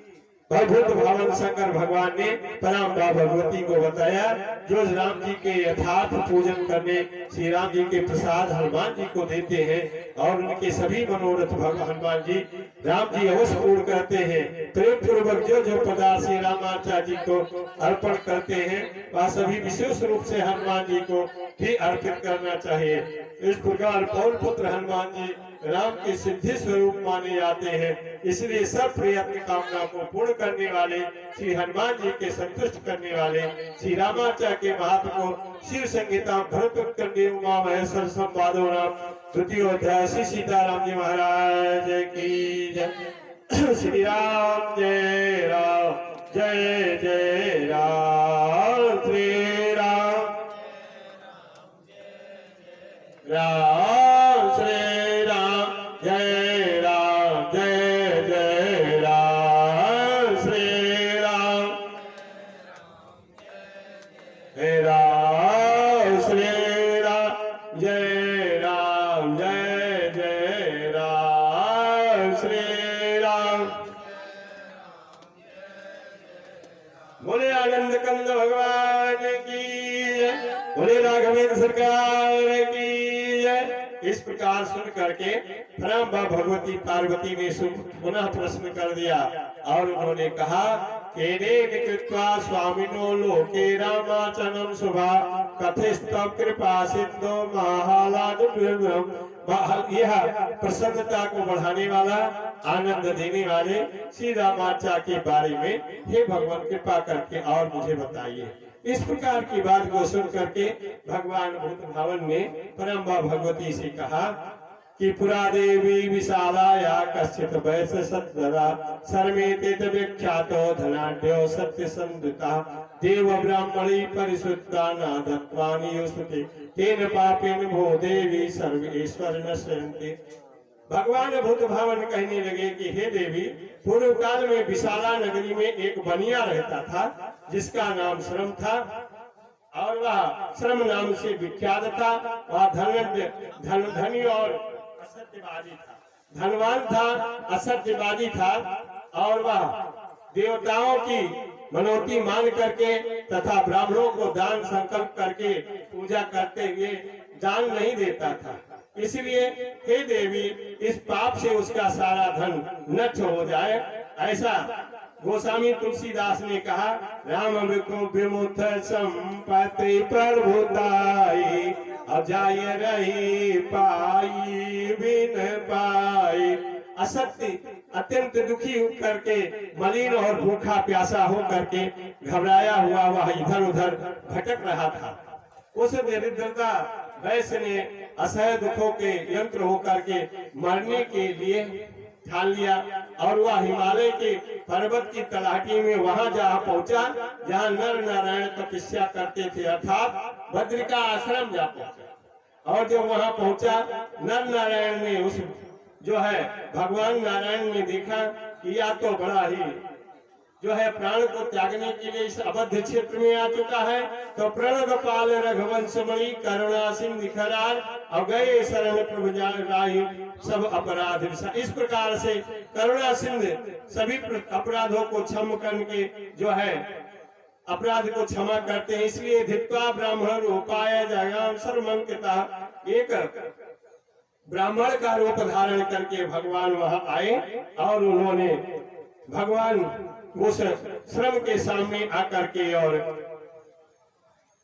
अद्भुत भावन शंकर भगवान ने पराम्बा भगवती को बताया, जो राम जी के यथार्थ पूजन करने श्री राम जी के प्रसाद हनुमान जी को देते हैं और उनके सभी मनोरथ हनुमान जी राम जी अवश्य पूर्ण करते हैं। प्रेम पूर्वक जो जो पदार्थ श्री रामाचार्य जी को अर्पण करते हैं, वह सभी विशेष रूप से हनुमान जी को भी अर्पित करना चाहिए। इस प्रकार पवन पुत्र हनुमान जी राम के सिद्धि स्वरूप माने जाते हैं, इसलिए सब प्रयत्न कामना को पूर्ण करने वाले श्री हनुमान जी के संतुष्ट करने वाले श्री रामाचार्य के महात्म को शिव संहिता भरत करने उमा महेश्वर संवादो नाम द्वितीय अध्याय श्री सीताराम जी महाराज की जय। श्री राम जय राम, जय जय राम, श्री राम राम, श्री राम जय राम, जय जय राम, श्री राम जय राम, श्री राम जय राम, जय जय राम, श्री राम। बोले आनंद कंद भगवान की जय, बोले राघवेंद्र सरकार की। इस प्रकार सुन करके राम भगवती पार्वती ने पुनः प्रश्न कर दिया और उन्होंने कहा, केने कृत्वा स्वामिनो लोके रामाचरणं शुभा कथिस्तव कृपा सिंधु महालानुग्रहम्। यह प्रसन्नता को बढ़ाने वाला, आनंद देने वाले श्री रामाचार्य के बारे में हे भगवान कृपा करके और मुझे बताइए। इस प्रकार की बात को सुन करके भगवान भूत भावन ने परम्बा भगवती से कहा कि पुरा देवी विशालाया कश्चित वैश्य सत्तरा सर्वेते विख्यातो धनाढ्यो सत्य संदुता देव ब्राह्मणी परिशुद्धा नादत्वानि युष्टि तेन पापेन भो देवी सर्वेश्वर नश्यन्ति। भगवान भूत भावन कहने लगे कि हे देवी, पूर्व काल में विशाला नगरी में एक बनिया रहता था जिसका नाम श्रम था और वह श्रम नाम से विख्यात था। वह धनी और असत्यवादी था, धनवान था, असत्यवादी था और वह देवताओं की मनोती मान करके तथा ब्राह्मणों को दान संकल्प करके पूजा करते हुए दान नहीं देता था। इसलिए हे देवी, इस पाप से उसका सारा धन नष्ट हो जाए, ऐसा गोस्वामी तुलसीदास ने कहा। राम को विमुख संपत्ति प्रभुताई, अजाय रही पाई बिन पाई। असत्य अत्यंत दुखी करके, मलिन और भूखा प्यासा हो करके घबराया हुआ वह इधर उधर भटक रहा था। उस दरिद्रता वैश्य ने असह्य दुखों के यंत्र होकर के मरने के लिए ठान लिया और वह हिमालय के पर्वत की तलहटी में वहां जहाँ पहुंचा जहाँ नर नारायण तपस्या करते थे, अर्थात बद्री का आश्रम जा पहुंचा। और जब वहां पहुंचा, नर नारायण ने उस जो है भगवान नारायण ने देखा कि या तो बड़ा ही जो है प्राण को त्यागने के लिए इस अवध क्षेत्र में आ चुका है, तो प्रणव पाल रघुवंश मणि करुणा सिंह खरार और गए शरण प्रभु राही सब अपराध। इस प्रकार से करुणा सिंध सभी अपराधों को क्षम करके जो है अपराध को क्षमा करते हैं। इसलिए धित्वा ब्राह्मण रूपाय जगाम सर्वमंकिता, एक ब्राह्मण का रूप धारण करके भगवान वहां आए और उन्होंने भगवान उस श्रम के सामने आकर के और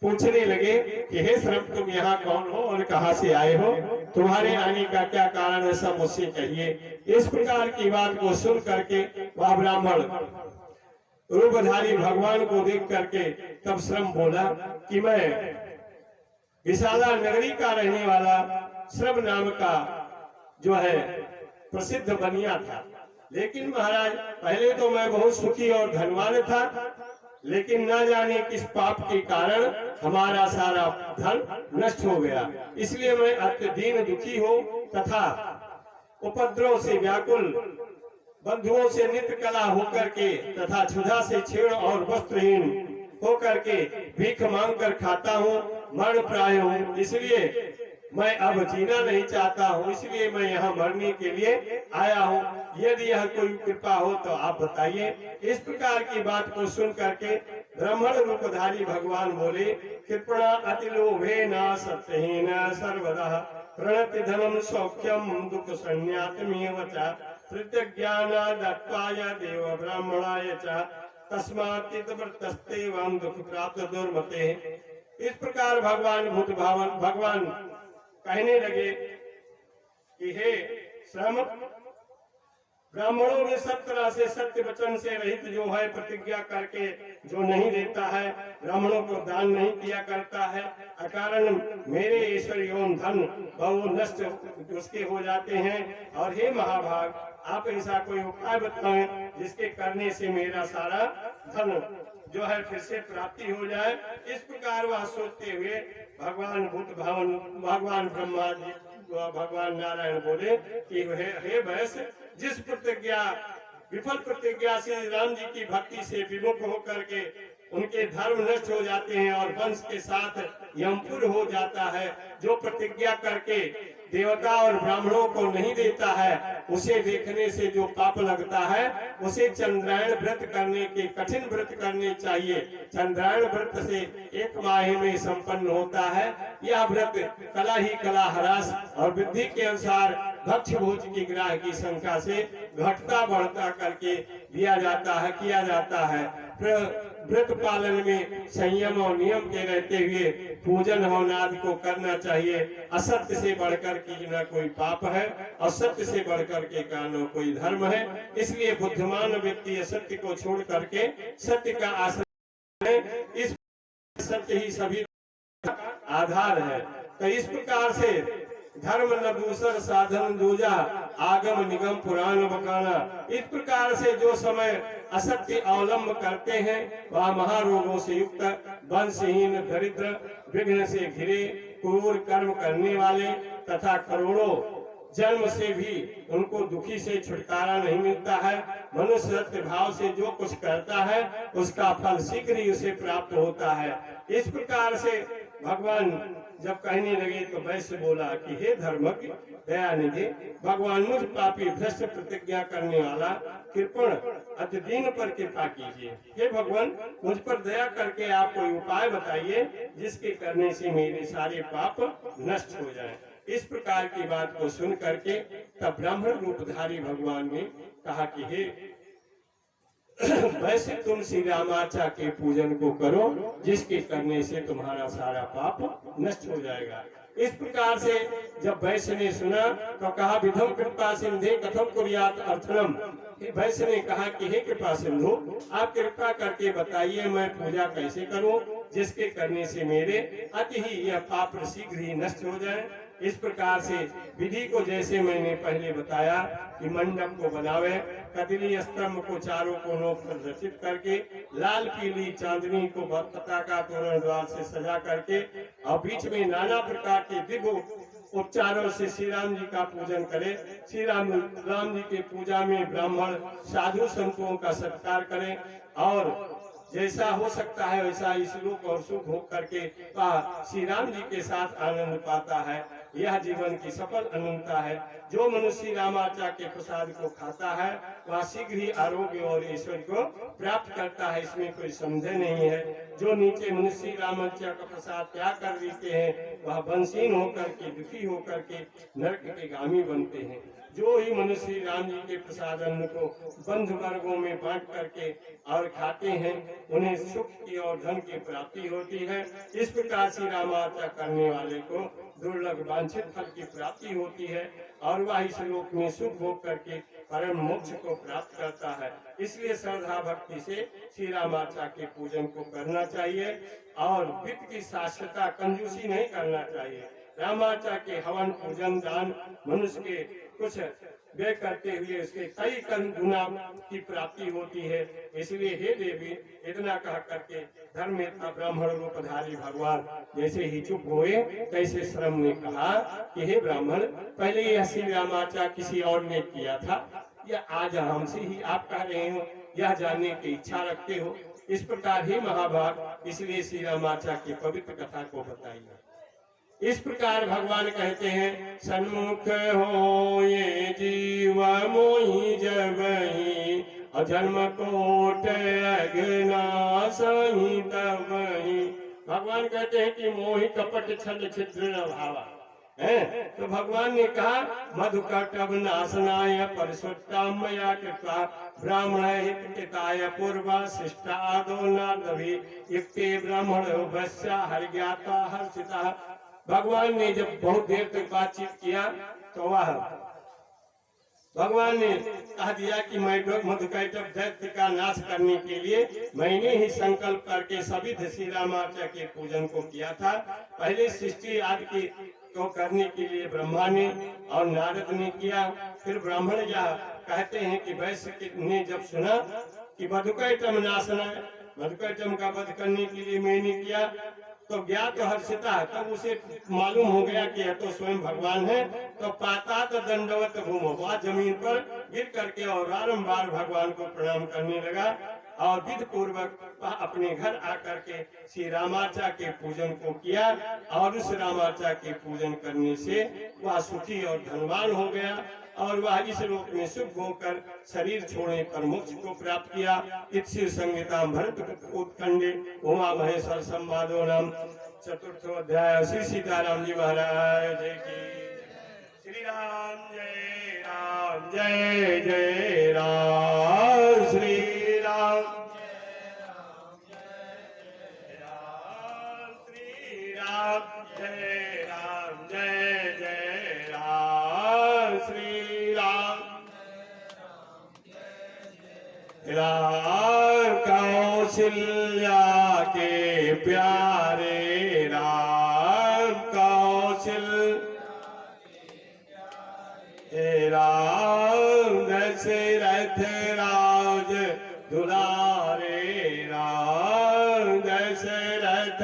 पूछने लगे कि हे श्रम, तुम यहाँ कौन हो और कहाँ से आए हो, तुम्हारे आने का क्या कारण है, सब मुझसे कहिए। इस प्रकार की बात को सुन करके वह ब्राह्मण रूपधारी भगवान को देख करके तब श्रम बोला कि मैं विशाला नगरी का रहने वाला श्रम नाम का जो है प्रसिद्ध बनिया था। लेकिन महाराज, पहले तो मैं बहुत सुखी और धनवान था, लेकिन न जाने किस पाप के कारण हमारा सारा धन नष्ट हो गया। इसलिए मैं अत्यदीन दुखी हूँ तथा उपद्रव से व्याकुल, बंधुओं से नित्य कला होकर के तथा क्षुधा से क्षीण और वस्त्रहीन होकर के भीख मांग कर खाता हूँ, मरण प्राय हूँ। इसलिए मैं अब जीना नहीं चाहता हूँ, इसलिए मैं यहाँ मरने के लिए आया हूँ। यदि यह कोई कृपा हो तो आप बताइए। इस प्रकार की बात को सुन करके ब्राह्मण रूपधारी भगवान बोले, कृपणा अतिलोभे न सत्यहीन सर्वदा प्रणति धनम सौख्यम दुख संन्यातमेव च प्रत्यज्ञाना दत्वाय देव ब्राह्मणाय च तस्मात् व्रतस्तेवं दुख प्राप्त दुर्मते। इस प्रकार भगवान कहने लगे कि हे श्रम, ब्राह्मणों में सब तरह से सत्य वचन से रहित जो है, प्रतिज्ञा करके जो नहीं देता है, ब्राह्मणों को दान नहीं किया करता है, अकारण मेरे ईश्वर यौन धन बहु नष्ट उसके हो जाते हैं। और हे महाभाग, आप ऐसा कोई उपाय बताएं जिसके करने से मेरा सारा धन जो है फिर से प्राप्ति हो जाए। इस प्रकार वह सोचते हुए भगवान ब्रह्मा जी, भगवान नारायण बोले कि हे वैश्य, जिस प्रतिज्ञा विफल प्रतिज्ञा से राम जी की भक्ति से विमुख होकर के उनके धर्म नष्ट हो जाते हैं और वंश के साथ यमपुर हो जाता है, जो प्रतिज्ञा करके देवता और ब्राह्मणों को नहीं देता है, उसे देखने से जो पाप लगता है, उसे चंद्रायण व्रत करने के कठिन व्रत करने चाहिए। चंद्रायण व्रत से 1 माह में संपन्न होता है। यह व्रत कला ही कला ह्रास और वृद्धि के अनुसार भक्ष भोज की ग्राह की संख्या से घटता बढ़ता करके दिया जाता है, किया जाता है। व्रत पालन में संयम और नियम के रहते हुए पूजन हवनादि को करना चाहिए। असत्य से बढ़कर की न कोई पाप है और सत्य से बढ़कर के का न कोई धर्म है। इसलिए बुद्धिमान व्यक्ति असत्य को छोड़ करके सत्य का आश्रय है। इस सत्य ही सभी आधार है। तो इस प्रकार से धर्म न दूसर साधन दूजा, आगम निगम पुराण बकाना। इस प्रकार से जो समय असत्य अवलंब करते हैं वह महारोगों से युक्त, वंशहीन, दरिद्र, विघ्न से घिरे, क्रूर कर्म करने वाले तथा करोड़ों जन्म से भी उनको दुखी से छुटकारा नहीं मिलता है। मनुष्य सत्य भाव से जो कुछ करता है उसका फल शीघ्र ही उसे प्राप्त होता है। इस प्रकार से भगवान जब कहने लगे तो वैश्य बोला कि हे धर्मज्ञ दयानिधि, भगवान मुझ पापी भ्रष्ट प्रतिज्ञा करने वाला कृपण अति दीन पर कृपा कीजिए। हे भगवान, मुझ पर दया करके आप कोई उपाय बताइए जिसके करने से मेरे सारे पाप नष्ट हो जाएं। इस प्रकार की बात को सुन करके तब ब्राह्मण रूपधारी भगवान ने कहा कि हे वैसे तुम श्री रामाचा के पूजन को करो, जिसके करने से तुम्हारा सारा पाप नष्ट हो जाएगा। इस प्रकार से जब वैश्य ने सुना तो कहा, विधम कृपा सिंधे कथम कुर्यात अर्थनम। वैश्य ने कहा कि हे कृपा सिंधु, आप कृपा करके बताइए मैं पूजा कैसे करूं जिसके करने से मेरे अति ही यह पाप शीघ्र ही नष्ट हो जाए। इस प्रकार से विधि को जैसे मैंने पहले बताया कि मंडप को बनावे, कदली स्तंभ को चारों कोनों पर रचित करके लाल पीली चांदनी को पताका तोरण द्वार से सजा करके और बीच में नाना प्रकार के दिव्य उपचारों से श्री राम जी का पूजन करे। श्री राम जी के पूजा में ब्राह्मण साधु संतों का सत्कार करें और जैसा हो सकता है वैसा इस लोक और सुख हो करके श्री राम जी के साथ आनंद पाता है। यह जीवन की सफल अनंतता है। जो मनुष्य रामाचा के प्रसाद को खाता है वह शीघ्र ही आरोग्य और ईश्वर को प्राप्त करता है, इसमें कोई संदेह नहीं है। जो नीचे मनुष्य रामाचा का प्रसाद त्याग कर देते हैं वह वंशीन होकर के, दुखी होकर के नरक के गामी बनते हैं। जो ही मनुष्य राम जी के प्रसाद अन्न को बंधु वर्गों में बांट करके और खाते हैं उन्हें सुख की और धन की प्राप्ति होती है। इस प्रकार से रामाचा करने वाले को दुर्लभ वांछित फल की प्राप्ति होती है और वह इस लोक में सुख भोग करके परम मोक्ष को प्राप्त करता है। इसलिए श्रद्धा भक्ति से श्री रामाचा के पूजन को करना चाहिए और वित्त की शाश्वता कंजूसी नहीं करना चाहिए। रामाचा के हवन पूजन दान मनुष्य के कुछ व्यय करते हुए उसके कई गुना की प्राप्ति होती है। इसलिए हे देवी, इतना कह करके धर्मेत्ता ब्राह्मण रूपधारी भगवान जैसे ही चुप हुए तैसे श्रम ने कहा कि हे ब्राह्मण, पहले यह श्री रामाचा किसी और ने किया था या आज हमसे ही आप कह रहे हो, यह जानने की इच्छा रखते हो? इस प्रकार ही महाभाग, इसलिए श्री रामाचा की पवित्र कथा को बताइए। इस प्रकार भगवान कहते हैं, सन्मुख हो ये जीव मोहि जबहि, अजन्म कोट अज्ञान सहि तबहि। भगवान कहते हैं कि मोहि कपट छल छिद्र न भावा है। तो भगवान ने कहा मधुकटभ नाशनाय परशुत्तम मया कृपा, ब्राह्मण हितहिताय पूर्वा शिष्टादो नादभि, युक्ते ब्राह्मण वश्या हरिज्ञाता हर्षिता। भगवान ने जब बहुत देर तक बातचीत किया तो वह भगवान ने कह दिया कि मैं मधुकैटभ दैत्य का नाश करने के लिए मैंने ही संकल्प करके सभी श्री रामाचा के पूजन को किया था। पहले सृष्टि आदि की को करने के लिए ब्रह्मा ने और नारद ने किया। फिर ब्राह्मण यह कहते हैं कि वैश्य ने जब सुना कि मधुकैटभ नाशना, मधुकैटभ का वध करने के लिए मैंने किया तो ज्ञात तो हर्षिता है, तब उसे मालूम हो गया कि यह तो स्वयं भगवान है। तो पाता तो दंडवत भूमो, वह जमीन पर गिर करके और बारंबार भगवान को प्रणाम करने लगा और विधि पूर्वक वह अपने घर आकर के श्री रामाचा के पूजन को किया और उस रामाचा के पूजन करने से वह सुखी और धनवान हो गया और वह इस लोक में सुख होकर शरीर छोड़ने पर मोक्ष को प्राप्त किया। इत्सिर संहिता भरत उत्खंडे उमा महेश्वर संवादो नाम चतुर्थो अध्याय। श्री सीताराम जी महाराज की। श्री राम जय राम, जय जय राम, श्री राम जय राम, जय राम, श्री राम जय राम, जय जय राम, श्री राम राम कौशल्या के प्यारे, राम कौशल्या राम दशरथ राज दुलारे, राम दशरथ।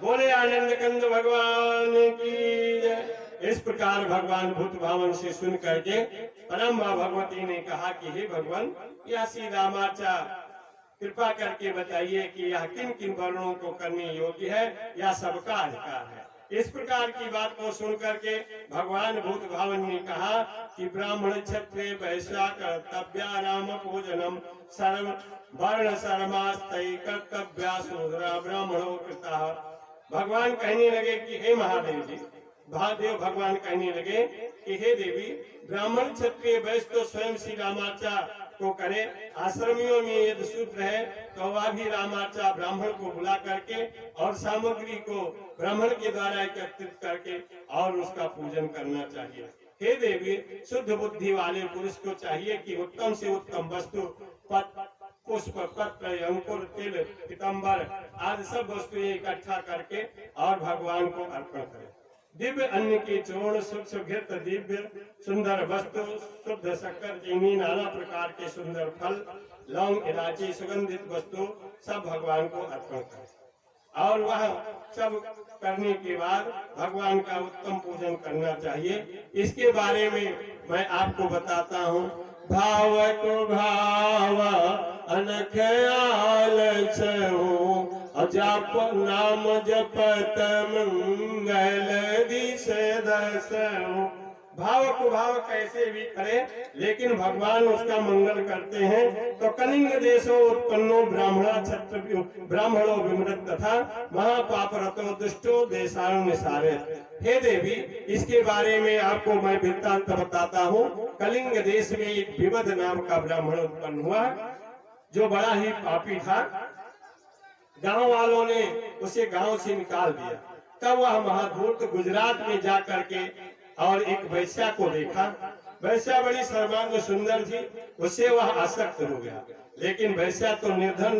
बोले आनंद कंद भगवान की जय। इस प्रकार भगवान भूत भावन से सुन करके परम माँ भगवती ने कहा कि हे भगवान, यह श्री रामाचा कृपा करके बताइए कि यह किन किन वर्णों को करने योग्य है, यह सबका अधिकार है। इस प्रकार की बात को सुन करके भगवान भूत भावन ने कहा कि ब्राह्मण क्षत्रिय वैश्या कर्तव्या राम पूजनम सर्व वर्ण सर्मास्तई कर्तव्या शूद्रा ब्राह्मणो कृता। भगवान कहने लगे कि हे महादेव जी, महादेव भगवान कहने लगे कि हे देवी, ब्राह्मण क्षत्रिय वैश्य तो स्वयं श्री रामाचा को करे, आश्रमियों में यदि शूद्र है तो वह भी रामाचा ब्राह्मण को बुला करके और सामग्री को ब्राह्मण के द्वारा एकत्रित करके और उसका पूजन करना चाहिए। हे देवी, शुद्ध बुद्धि वाले पुरुष को चाहिए कि उत्तम से उत्तम वस्तु पुष्प पत्र अंकुर तिल पीतम्बर आदि सब वस्तुएं इकट्ठा करके और भगवान को अर्पण करें। दिव्य अन्न की चूर्ण, सूक्ष्म घृत, दिव्य सुंदर वस्तु, शुद्ध शक्कर, चीनी, नाना प्रकार के सुंदर फल, लौंग, इलायची, सुगंधित वस्तु सब भगवान को अर्पण करें और वह सब करने के बाद भगवान का उत्तम पूजन करना चाहिए। इसके बारे में मैं आपको बताता हूँ। भाव को भाव अनख आलस हो, अजप नाम जपत मंगल दिस दसहु। भाव को भाव कैसे भी करे लेकिन भगवान उसका मंगल करते हैं। तो कलिंग देशो उत्पन्नो ब्राह्मणो विमृत तथा महापाप रतो दुष्टो देशानुसारे। हे देवी, इसके बारे में आपको मैं वृत्तांत बताता हूँ। कलिंग देश में एक विमद नाम का ब्राह्मण उत्पन्न हुआ जो बड़ा ही पापी था। गांव वालों ने उसे गांव से निकाल दिया। तब वह महाधूर्त गुजरात में जा करके और एक वैश्या को देखा। वैश्या बड़ी सर्वांग सुंदर थी, उससे वह आसक्त हो गया। लेकिन वैश्या तो निर्धन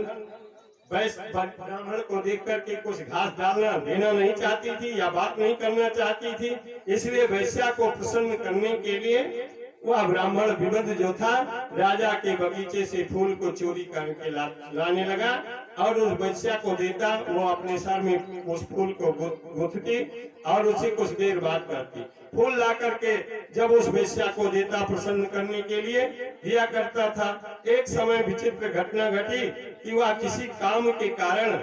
ब्राह्मण को देख करके कुछ घास डालना देना नहीं चाहती थी या बात नहीं करना चाहती थी। इसलिए वैश्या को प्रसन्न करने के लिए वह ब्राह्मण विमद जो था राजा के बगीचे से फूल को चोरी करके लाने लगा और उस वैश्या को देता। वो अपने सर में उस फूल को गुथती और उसे कुछ देर बाद करती। फूल ला करके जब उस वैश्या को देता प्रसन्न करने के लिए दिया करता था। एक समय विचित्र घटना घटी कि वह किसी काम के कारण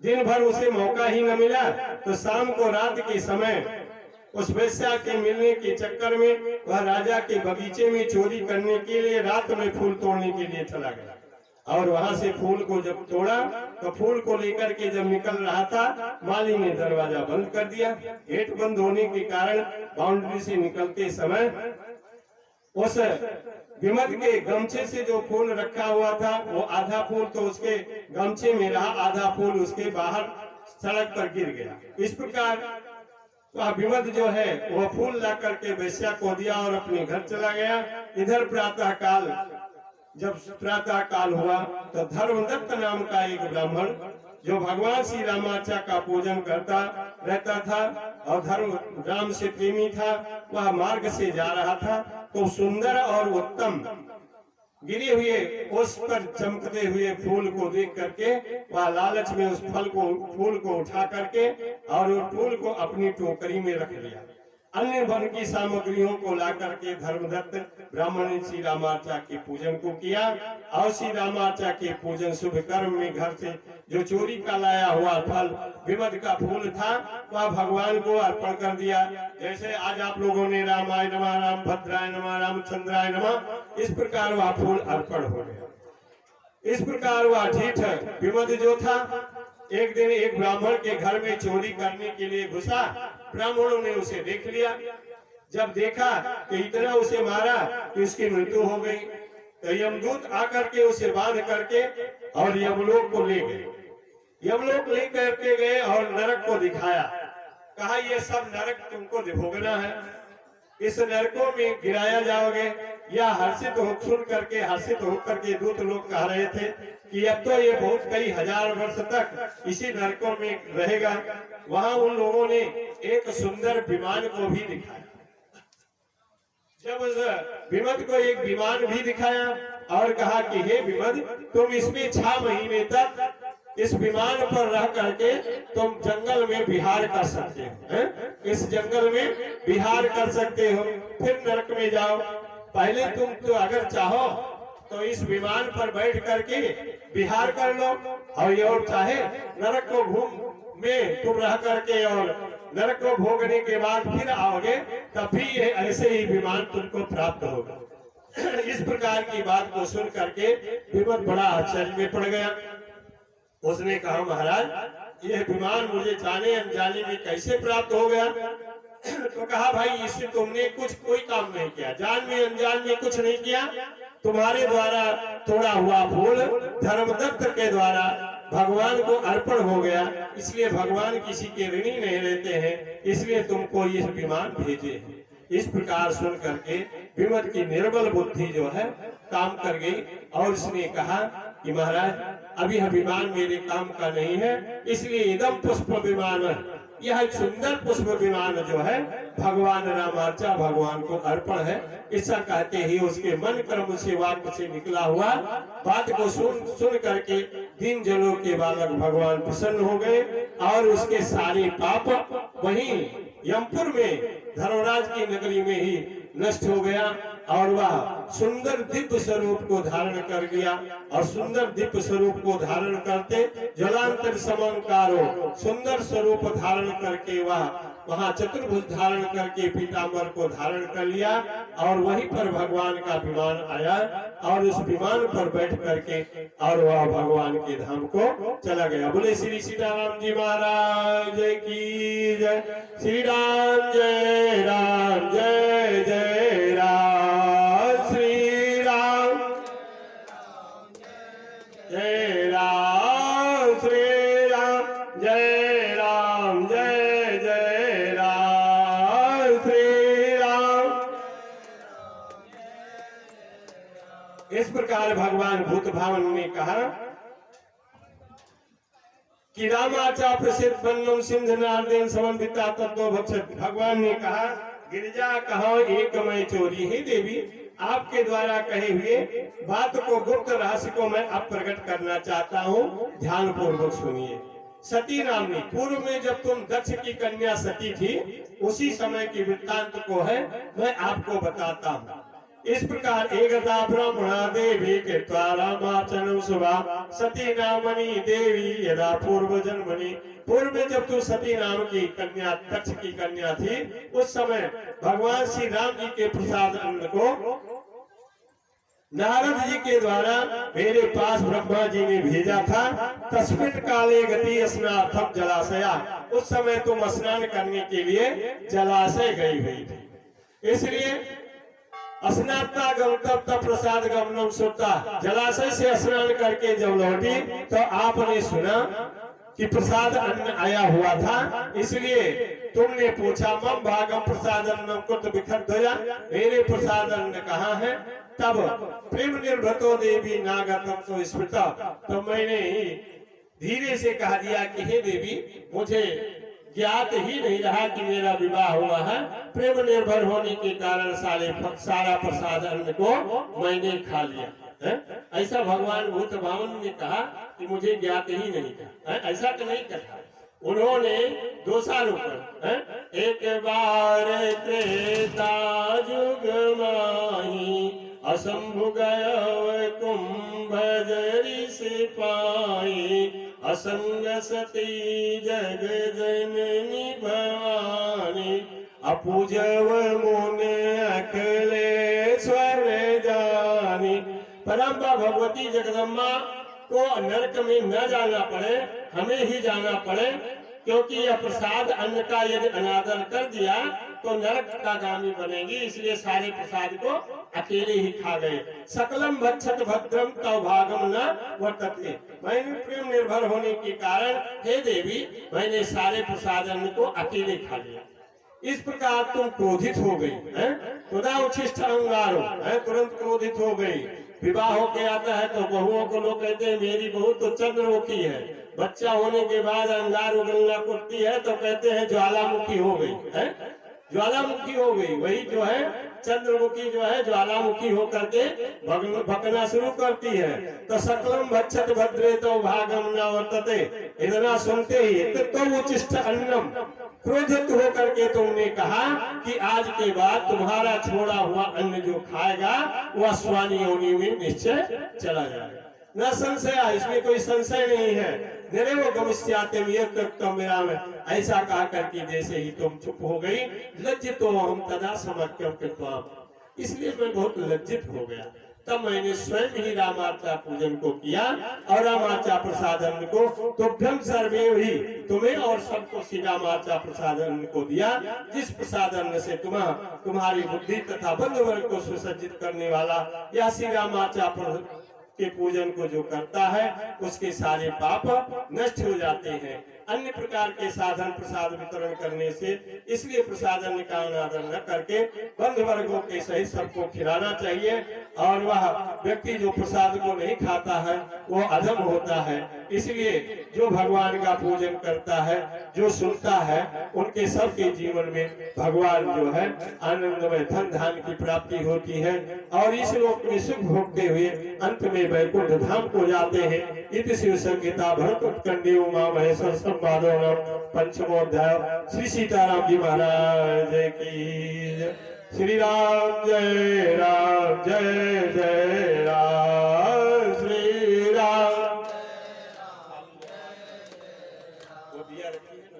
दिन भर उसे मौका ही न मिला। तो शाम को रात के समय उस वैश्या के मिलने के चक्कर में वह राजा के बगीचे में चोरी करने के लिए रात में फूल तोड़ने के लिए चला गया। और वहां से फूल को जब तोड़ा तो फूल को लेकर के जब निकल रहा था, माली ने दरवाजा बंद कर दिया। गेट बंद होने के कारण बाउंड्री से निकलते समय उस विमद के गमछे से जो फूल रखा हुआ था वो आधा फूल तो उसके गमछे में रहा, आधा फूल उसके बाहर सड़क पर गिर गया। इस प्रकार वह विमद जो है वह फूल ला करके वैश्या को दिया और अपने घर चला गया। इधर जब प्रातः काल हुआ तो धर्मदत्त नाम का एक ब्राह्मण जो भगवान श्री रामाचा का पूजन करता रहता था और राम से प्रेमी था, वह मार्ग से जा रहा था। तो सुंदर और उत्तम गिरे हुए उस पर चमकते हुए फूल को देख करके वह लालच में उस फूल को उठा करके और उस फूल को अपनी टोकरी में रख लिया। अन्य वन की सामग्रियों को ला करके धर्मदत्त ब्राह्मण ने श्री रामाचा के पूजन को किया और श्री रामाचा के पूजन शुभ कर्म में घर से जो चोरी का लाया हुआ फल विमद का फूल था वह भगवान को अर्पण कर दिया। जैसे आज आप लोगों ने रामाय नमः, राम भद्राय नमः, रामचंद्राय नमः, इस प्रकार वह फूल अर्पण हो गया। इस प्रकार वह ढीठ विमद जो था एक दिन एक ब्राह्मण के घर में चोरी करने के लिए घुसा। ब्राह्मणों ने उसे देख लिया। जब देखा कि इतना उसे मारा कि उसकी मृत्यु हो गई तो यमदूत आकर के उसे बांध करके और यमलोक को ले गए। यमलोक ले करके गए और नरक को दिखाया। कहा ये सब नरक तुमको भोगना है, इस नरकों में गिराया जाओगे। या हर्षित होकर के दूत लोग कह रहे थे कि अब तो ये बहुत कई हजार वर्ष तक इसी नरकों में रहेगा। वहां उन लोगों ने एक सुंदर विमान को भी दिखाया। जब उस विमद को एक विमान भी दिखाया और कहा कि हे विमद, तुम इसमें 6 महीने तक इस विमान पर रह करके तुम जंगल में विहार कर सकते हो। इस जंगल में विहार कर सकते हो, फिर नरक में जाओ। पहले तुम तो अगर चाहो तो इस विमान पर बैठ करके विहार कर लो और ये और चाहे नरक को घूम में तुम रह करके और नरक को भोगने के बाद फिर आओगे तब भी ये ऐसे ही विमान तुमको प्राप्त होगा। इस प्रकार की बात को सुन करके विमद बड़ा आश्चर्य में पड़ गया। उसने कहा महाराज यह विमान मुझे जाने अनजाने में कैसे प्राप्त हो गया? तो कहा भाई इससे तुमने कोई काम नहीं किया, जान में अनजान में कुछ नहीं किया। तुम्हारे द्वारा तोड़ा हुआ फूल धर्मदत्त के द्वारा भगवान को अर्पण हो गया, इसलिए भगवान किसी के ऋणी नहीं रहते हैं, इसलिए तुमको ये विमान भेजे हैं। इस प्रकार सुन करके विमद की निर्बल बुद्धि जो है काम कर गई और उसने कहा कि महाराज अभी यह विमान मेरे काम का नहीं है, इसलिए इदम पुष्प विमान, यह एक सुंदर पुष्प विमान जो है भगवान रामाचा भगवान को अर्पण है। ऐसा कहते ही उसके मन कर्म से वाक्य से निकला हुआ बात को सुन करके तीन जनों के बालक भगवान प्रसन्न हो गए और उसके सारे पाप वहीं यमपुर में धर्मराज की नगरी में ही नष्ट हो गया। और वह सुंदर दिव्य स्वरूप को धारण कर लिया। और सुंदर दिव्य स्वरूप को धारण करते जलांतर समंकारो सुंदर स्वरूप धारण करके वह वहां चतुर्भुज धारण करके पीतांबर को धारण कर लिया। और वहीं पर भगवान का विमान आया और उस विमान पर बैठ करके और वह भगवान के धाम को चला गया। बोले श्री सीताराम जी महाराज की जय। श्री राम जय राम जय जय राम। श्री राम जय राम। श्री राम जय राम जय जय राम। श्री राम। इस प्रकार भगवान भूत भावन ने कहा कि रामाचा प्रसिद्ध बन्नम सिंध नारदेन समन्विता तत्व भक्षक। भगवान ने कहा गिरिजा कहो एक मय चोरी। हे देवी, आपके द्वारा कहे हुए बात को गुप्त रहस्य को मैं अब प्रकट करना चाहता हूँ, ध्यान पूर्वक सुनिए। सती नामनी पूर्व में जब तुम दक्ष की कन्या सती थी उसी समय की वृत्तांत को है मैं आपको बताता हूँ। इस प्रकार एकदा ब्रह्मणा देवी के रामाचरण सुभा सती नामनी देवी यदा पूर्व जन्मनी। पूर्व में जब तू सती नाम की कन्या दक्ष की कन्या थी उस समय भगवान श्री राम जी के प्रसाद अन्न को नारद जी के द्वारा मेरे पास ब्रह्मा जी ने भेजा था। तस्मिन् काले गति स्नार्थम जलाशया। उस समय तुम स्नान करने के लिए जलाशय गई हुई थी, इसलिए स्नाता गमतम प्रसाद गमनम सुता। जलाशय से स्नान करके जब लौटी तो आपने सुना कि प्रसाद अन्न आया हुआ था, इसलिए तुमने पूछा मम भागम प्रसाद अन्नम कुत बिखर दया। मेरे प्रसाद अन्न कहाँ है? तब प्रेम निर्भतो देवी नागतम तो स्मृता। तो मैंने धीरे से कहा दिया कि हे देवी, मुझे ज्ञात ही नहीं रहा कि मेरा विवाह हुआ है। प्रेम निर्भर होने के कारण सारा प्रसाद अन्न को मैंने खा लिया है? ऐसा भगवान भूत भावन ने कहा कि मुझे ज्ञात ही नहीं था। ऐसा तो नहीं कहा। उन्होंने दोषारोपण एक बार त्रेता जुग माही असंभु गय कुंभ जरी से पाई असंग सती जग जननी भवानी अपूजव मुने अखिलेश्वर जानी। परम्परा भगवती जगदम्बा को नरक में न जाना पड़े, हमें ही जाना पड़े, क्योंकि यह प्रसाद अन्न का यदि अनादर कर दिया तो नरक का गामी बनेगी। इसलिए सारे प्रसाद को अकेले ही खा गए। सकलम भक्षत भद्रम तव भागम न वर्तते। मैंने प्रेम निर्भर होने के कारण हे देवी मैंने सारे प्रसाद अन्न को अकेले खा लिया। इस प्रकार तुम क्रोधित हो गई है, खुदा उच्छिष्ट अंगारो है, तुरंत क्रोधित हो गई। विवाह होके आता है तो बहुओं को लोग कहते हैं मेरी बहू तो चंद्रमुखी है, बच्चा होने के बाद अंगार उगलना कुटती है तो कहते हैं ज्वालामुखी हो गई है, ज्वालामुखी हो गई। वही जो है चंद्रमुखी जो है ज्वालामुखी होकर के भगना शुरू करती है। तो सकलम भक्षत भद्रे तो भागम न वर्तते। इतना सुनते ही तो उच्छिष्ट अन्नम, क्रोधित होकर के तुमने कहा कि आज के बाद तुम्हारा छोड़ा हुआ अन्न जो खाएगा वह स्वानी योनि में निश्चय चला जाएगा। न संशय, इसमें कोई संशय नहीं है। निरेव गमिष्याते मेरा में ऐसा कहा करके जैसे ही तुम चुप हो गई, लज्जित तो हम तदा समर्प्यम कृत्वा। इसलिए मैं बहुत लज्जित हो गया। तब मैंने स्वयं ही रामाचा पूजन को किया और रामाचा प्रसादन को तुभ्यम सर्वे ही तुम्हें और सबको श्री रामाचा प्रसादन को दिया, जिस प्रसादन से तुम्हारी बुद्धि तथा बंधु वर्ग को सुसज्जित करने वाला या श्री रामाचा के पूजन को जो करता है उसके सारे पाप नष्ट हो जाते हैं अन्य प्रकार के साधन प्रसाद वितरण करने से। इसलिए प्रसादन का अनादर न करके बंधु वर्गों के सहित सबको खिलाना चाहिए। और वह व्यक्ति जो प्रसाद को नहीं खाता है वो अधम होता है। इसलिए जो भगवान का पूजन करता है, जो सुनता है, उनके सबके जीवन में भगवान जो है आनंदमय धन धान की प्राप्ति होती है और इस लोक में सुख भोगते हुए अंत में वैकुंठ धाम को जाते हैं। इति शिव संगीता भरत उत्कंडी उमा महेश्वर संवादो पंचमोध्याय। श्री सीताराम जी महाराज की। श्री राम जय राम जय जय राम श्री राम। वो दिया रखी है ना,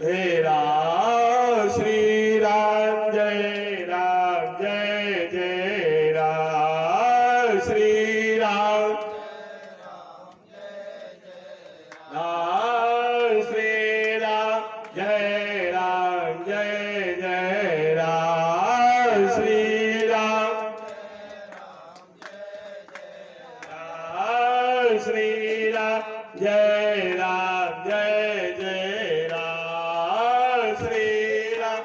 हे राम श्री राम जय जय राम श्री राम। राम श्री राम जय जय राम श्री राम। राम श्री राम जय जय राम श्री राम।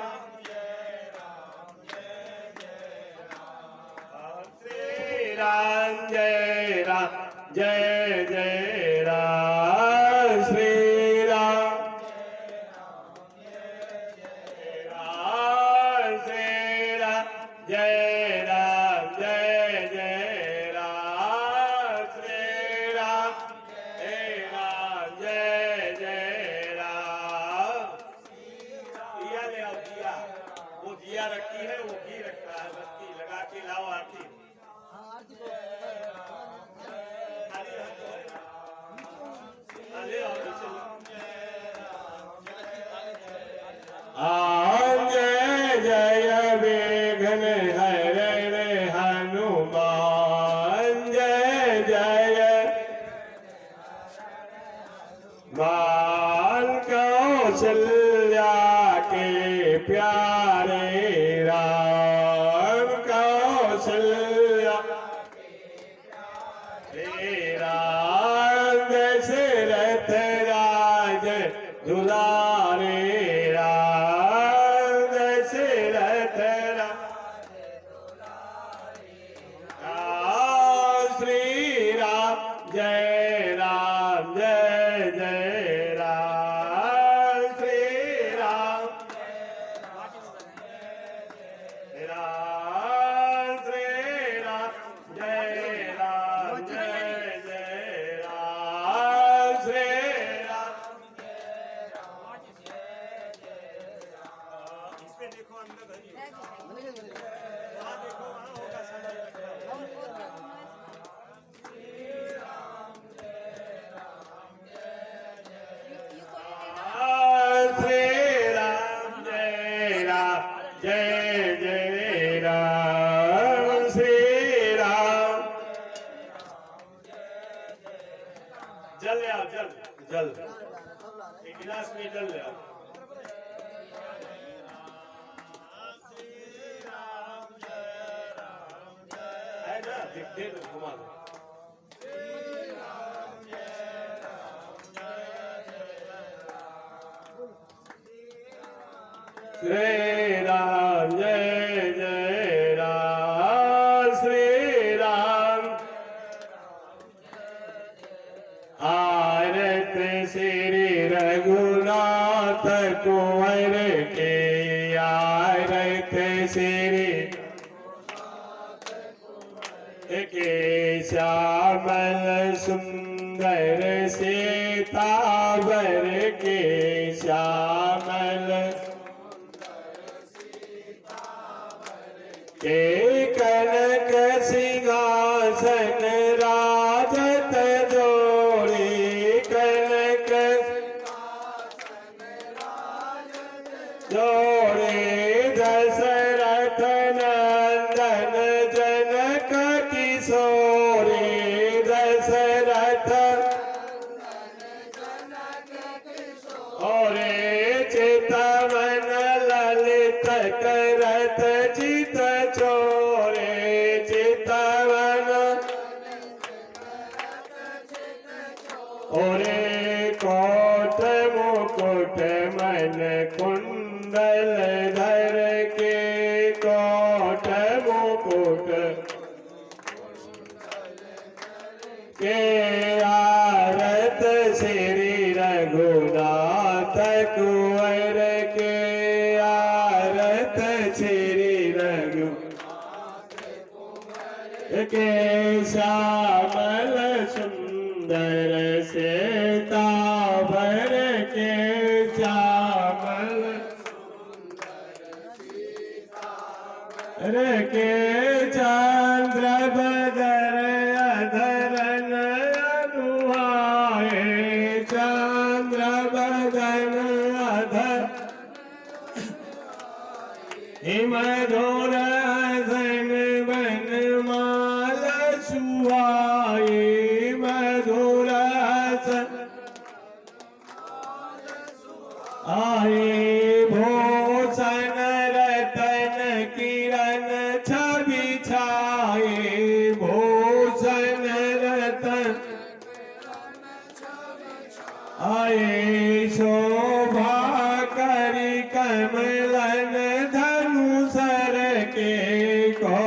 श्री राम जय जय राम श्री राम। राम श्री राम जय जय राम श्री राम। हे राम जय जय राम। दिया ले आओ दिया, वो दिया रखी है, वो घी रखा है, बत्ती लगा के लाओ आरती। आम जय जय विघ्न हरण हनुमान जय जय मान कौशल्या के प्यारे राम कौशल्या हे राम दशरथ राज दुलारे राम दशरथ राज श्री राम जय जय राम श्री राम। राम श्री राम जय जय राम श्री राम। इसमें देखो अंदर वहाँ देखो, वहाँ होगा समय लगता है। जय जय राम श्री राम। जल ले आओ, जल एक गिलास में जल ले आओ। है ना, दे दो, घुमा दो। श्री राम जय राम श्री राम। आरत श्री रघुनाथ कुंवर के, आरत श्री के श्यामल सुंदर सीतावर के, श्यामल के कनक सिंहासन राजत जोड़े, कनक जोड़े दशरथ नंदन जनक किशोरे, दशरथ और चितवन ललित करत चित चोरे, चितवन ओरे कोट मुकुट मन कुंडल धर के, कोट मुकुट के आरत श्री रघुनाथ कुंवर के, आरत श्री रघुनाथ के, श्यामल सुंदर सीतावर के, श्यामल रखे चंद्र बदर अधरन अनुहाए चंद्र बदन अधर हिमधोर हसन बन माल सुहाए मधुर हसन आए भूषण रतन किरण छवि छाए भूषण रतन आए शोभा करी कमलन धनुसर के को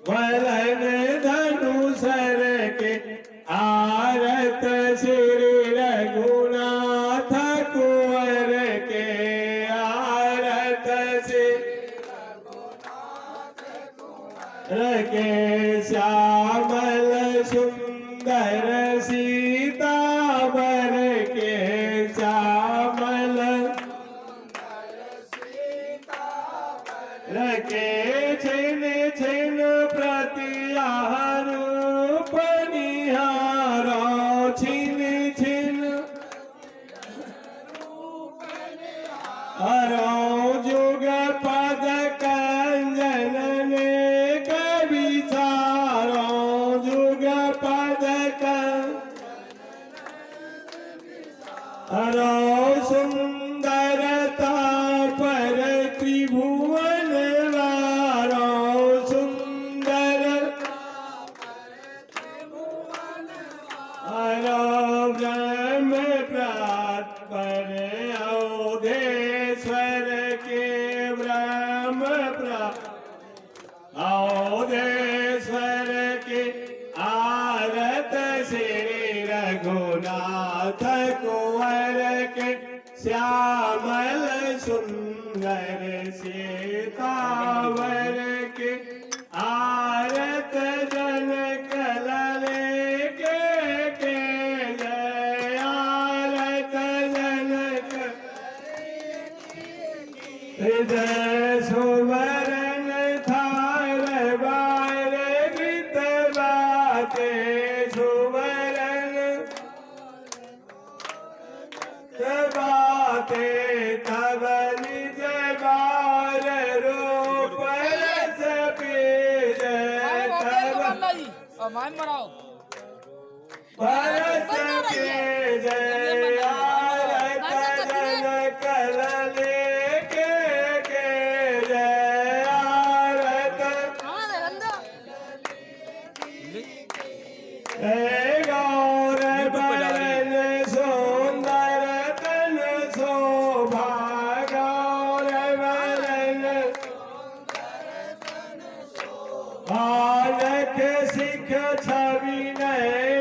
मलन धनुसर के आरत श्री रघुनाथ कुंवर के आरत श्री के श्यामल सुंदर सीतावर के श्यामल रखे छिन छिन प्रतिहार पनिहारो छिन छिन हरो जुग पद कंजन ने कवि सारो जुग पद हरो सुंदरता पर त्रिभुवन वारो सुंदर हरो ब्रह्म प्रात पर अवधेश्वर के ब्रह्म प्रात अवधेश्वर के आरत श्री रघुनाथ कुंवर के श्यामल सुंदर सीतावर के आरत जनक लले के जय आरत जनक हृदय सुवर्ण थाल बार गीत बाते सुवर्ण बाते तब निज बार रूप रस बीज तब मान मराओ भरत बीज आरत जनक लले के जय आरत हे गौर बरन सुंदर तन शोभा गौर बरन बालक सिख छवि नय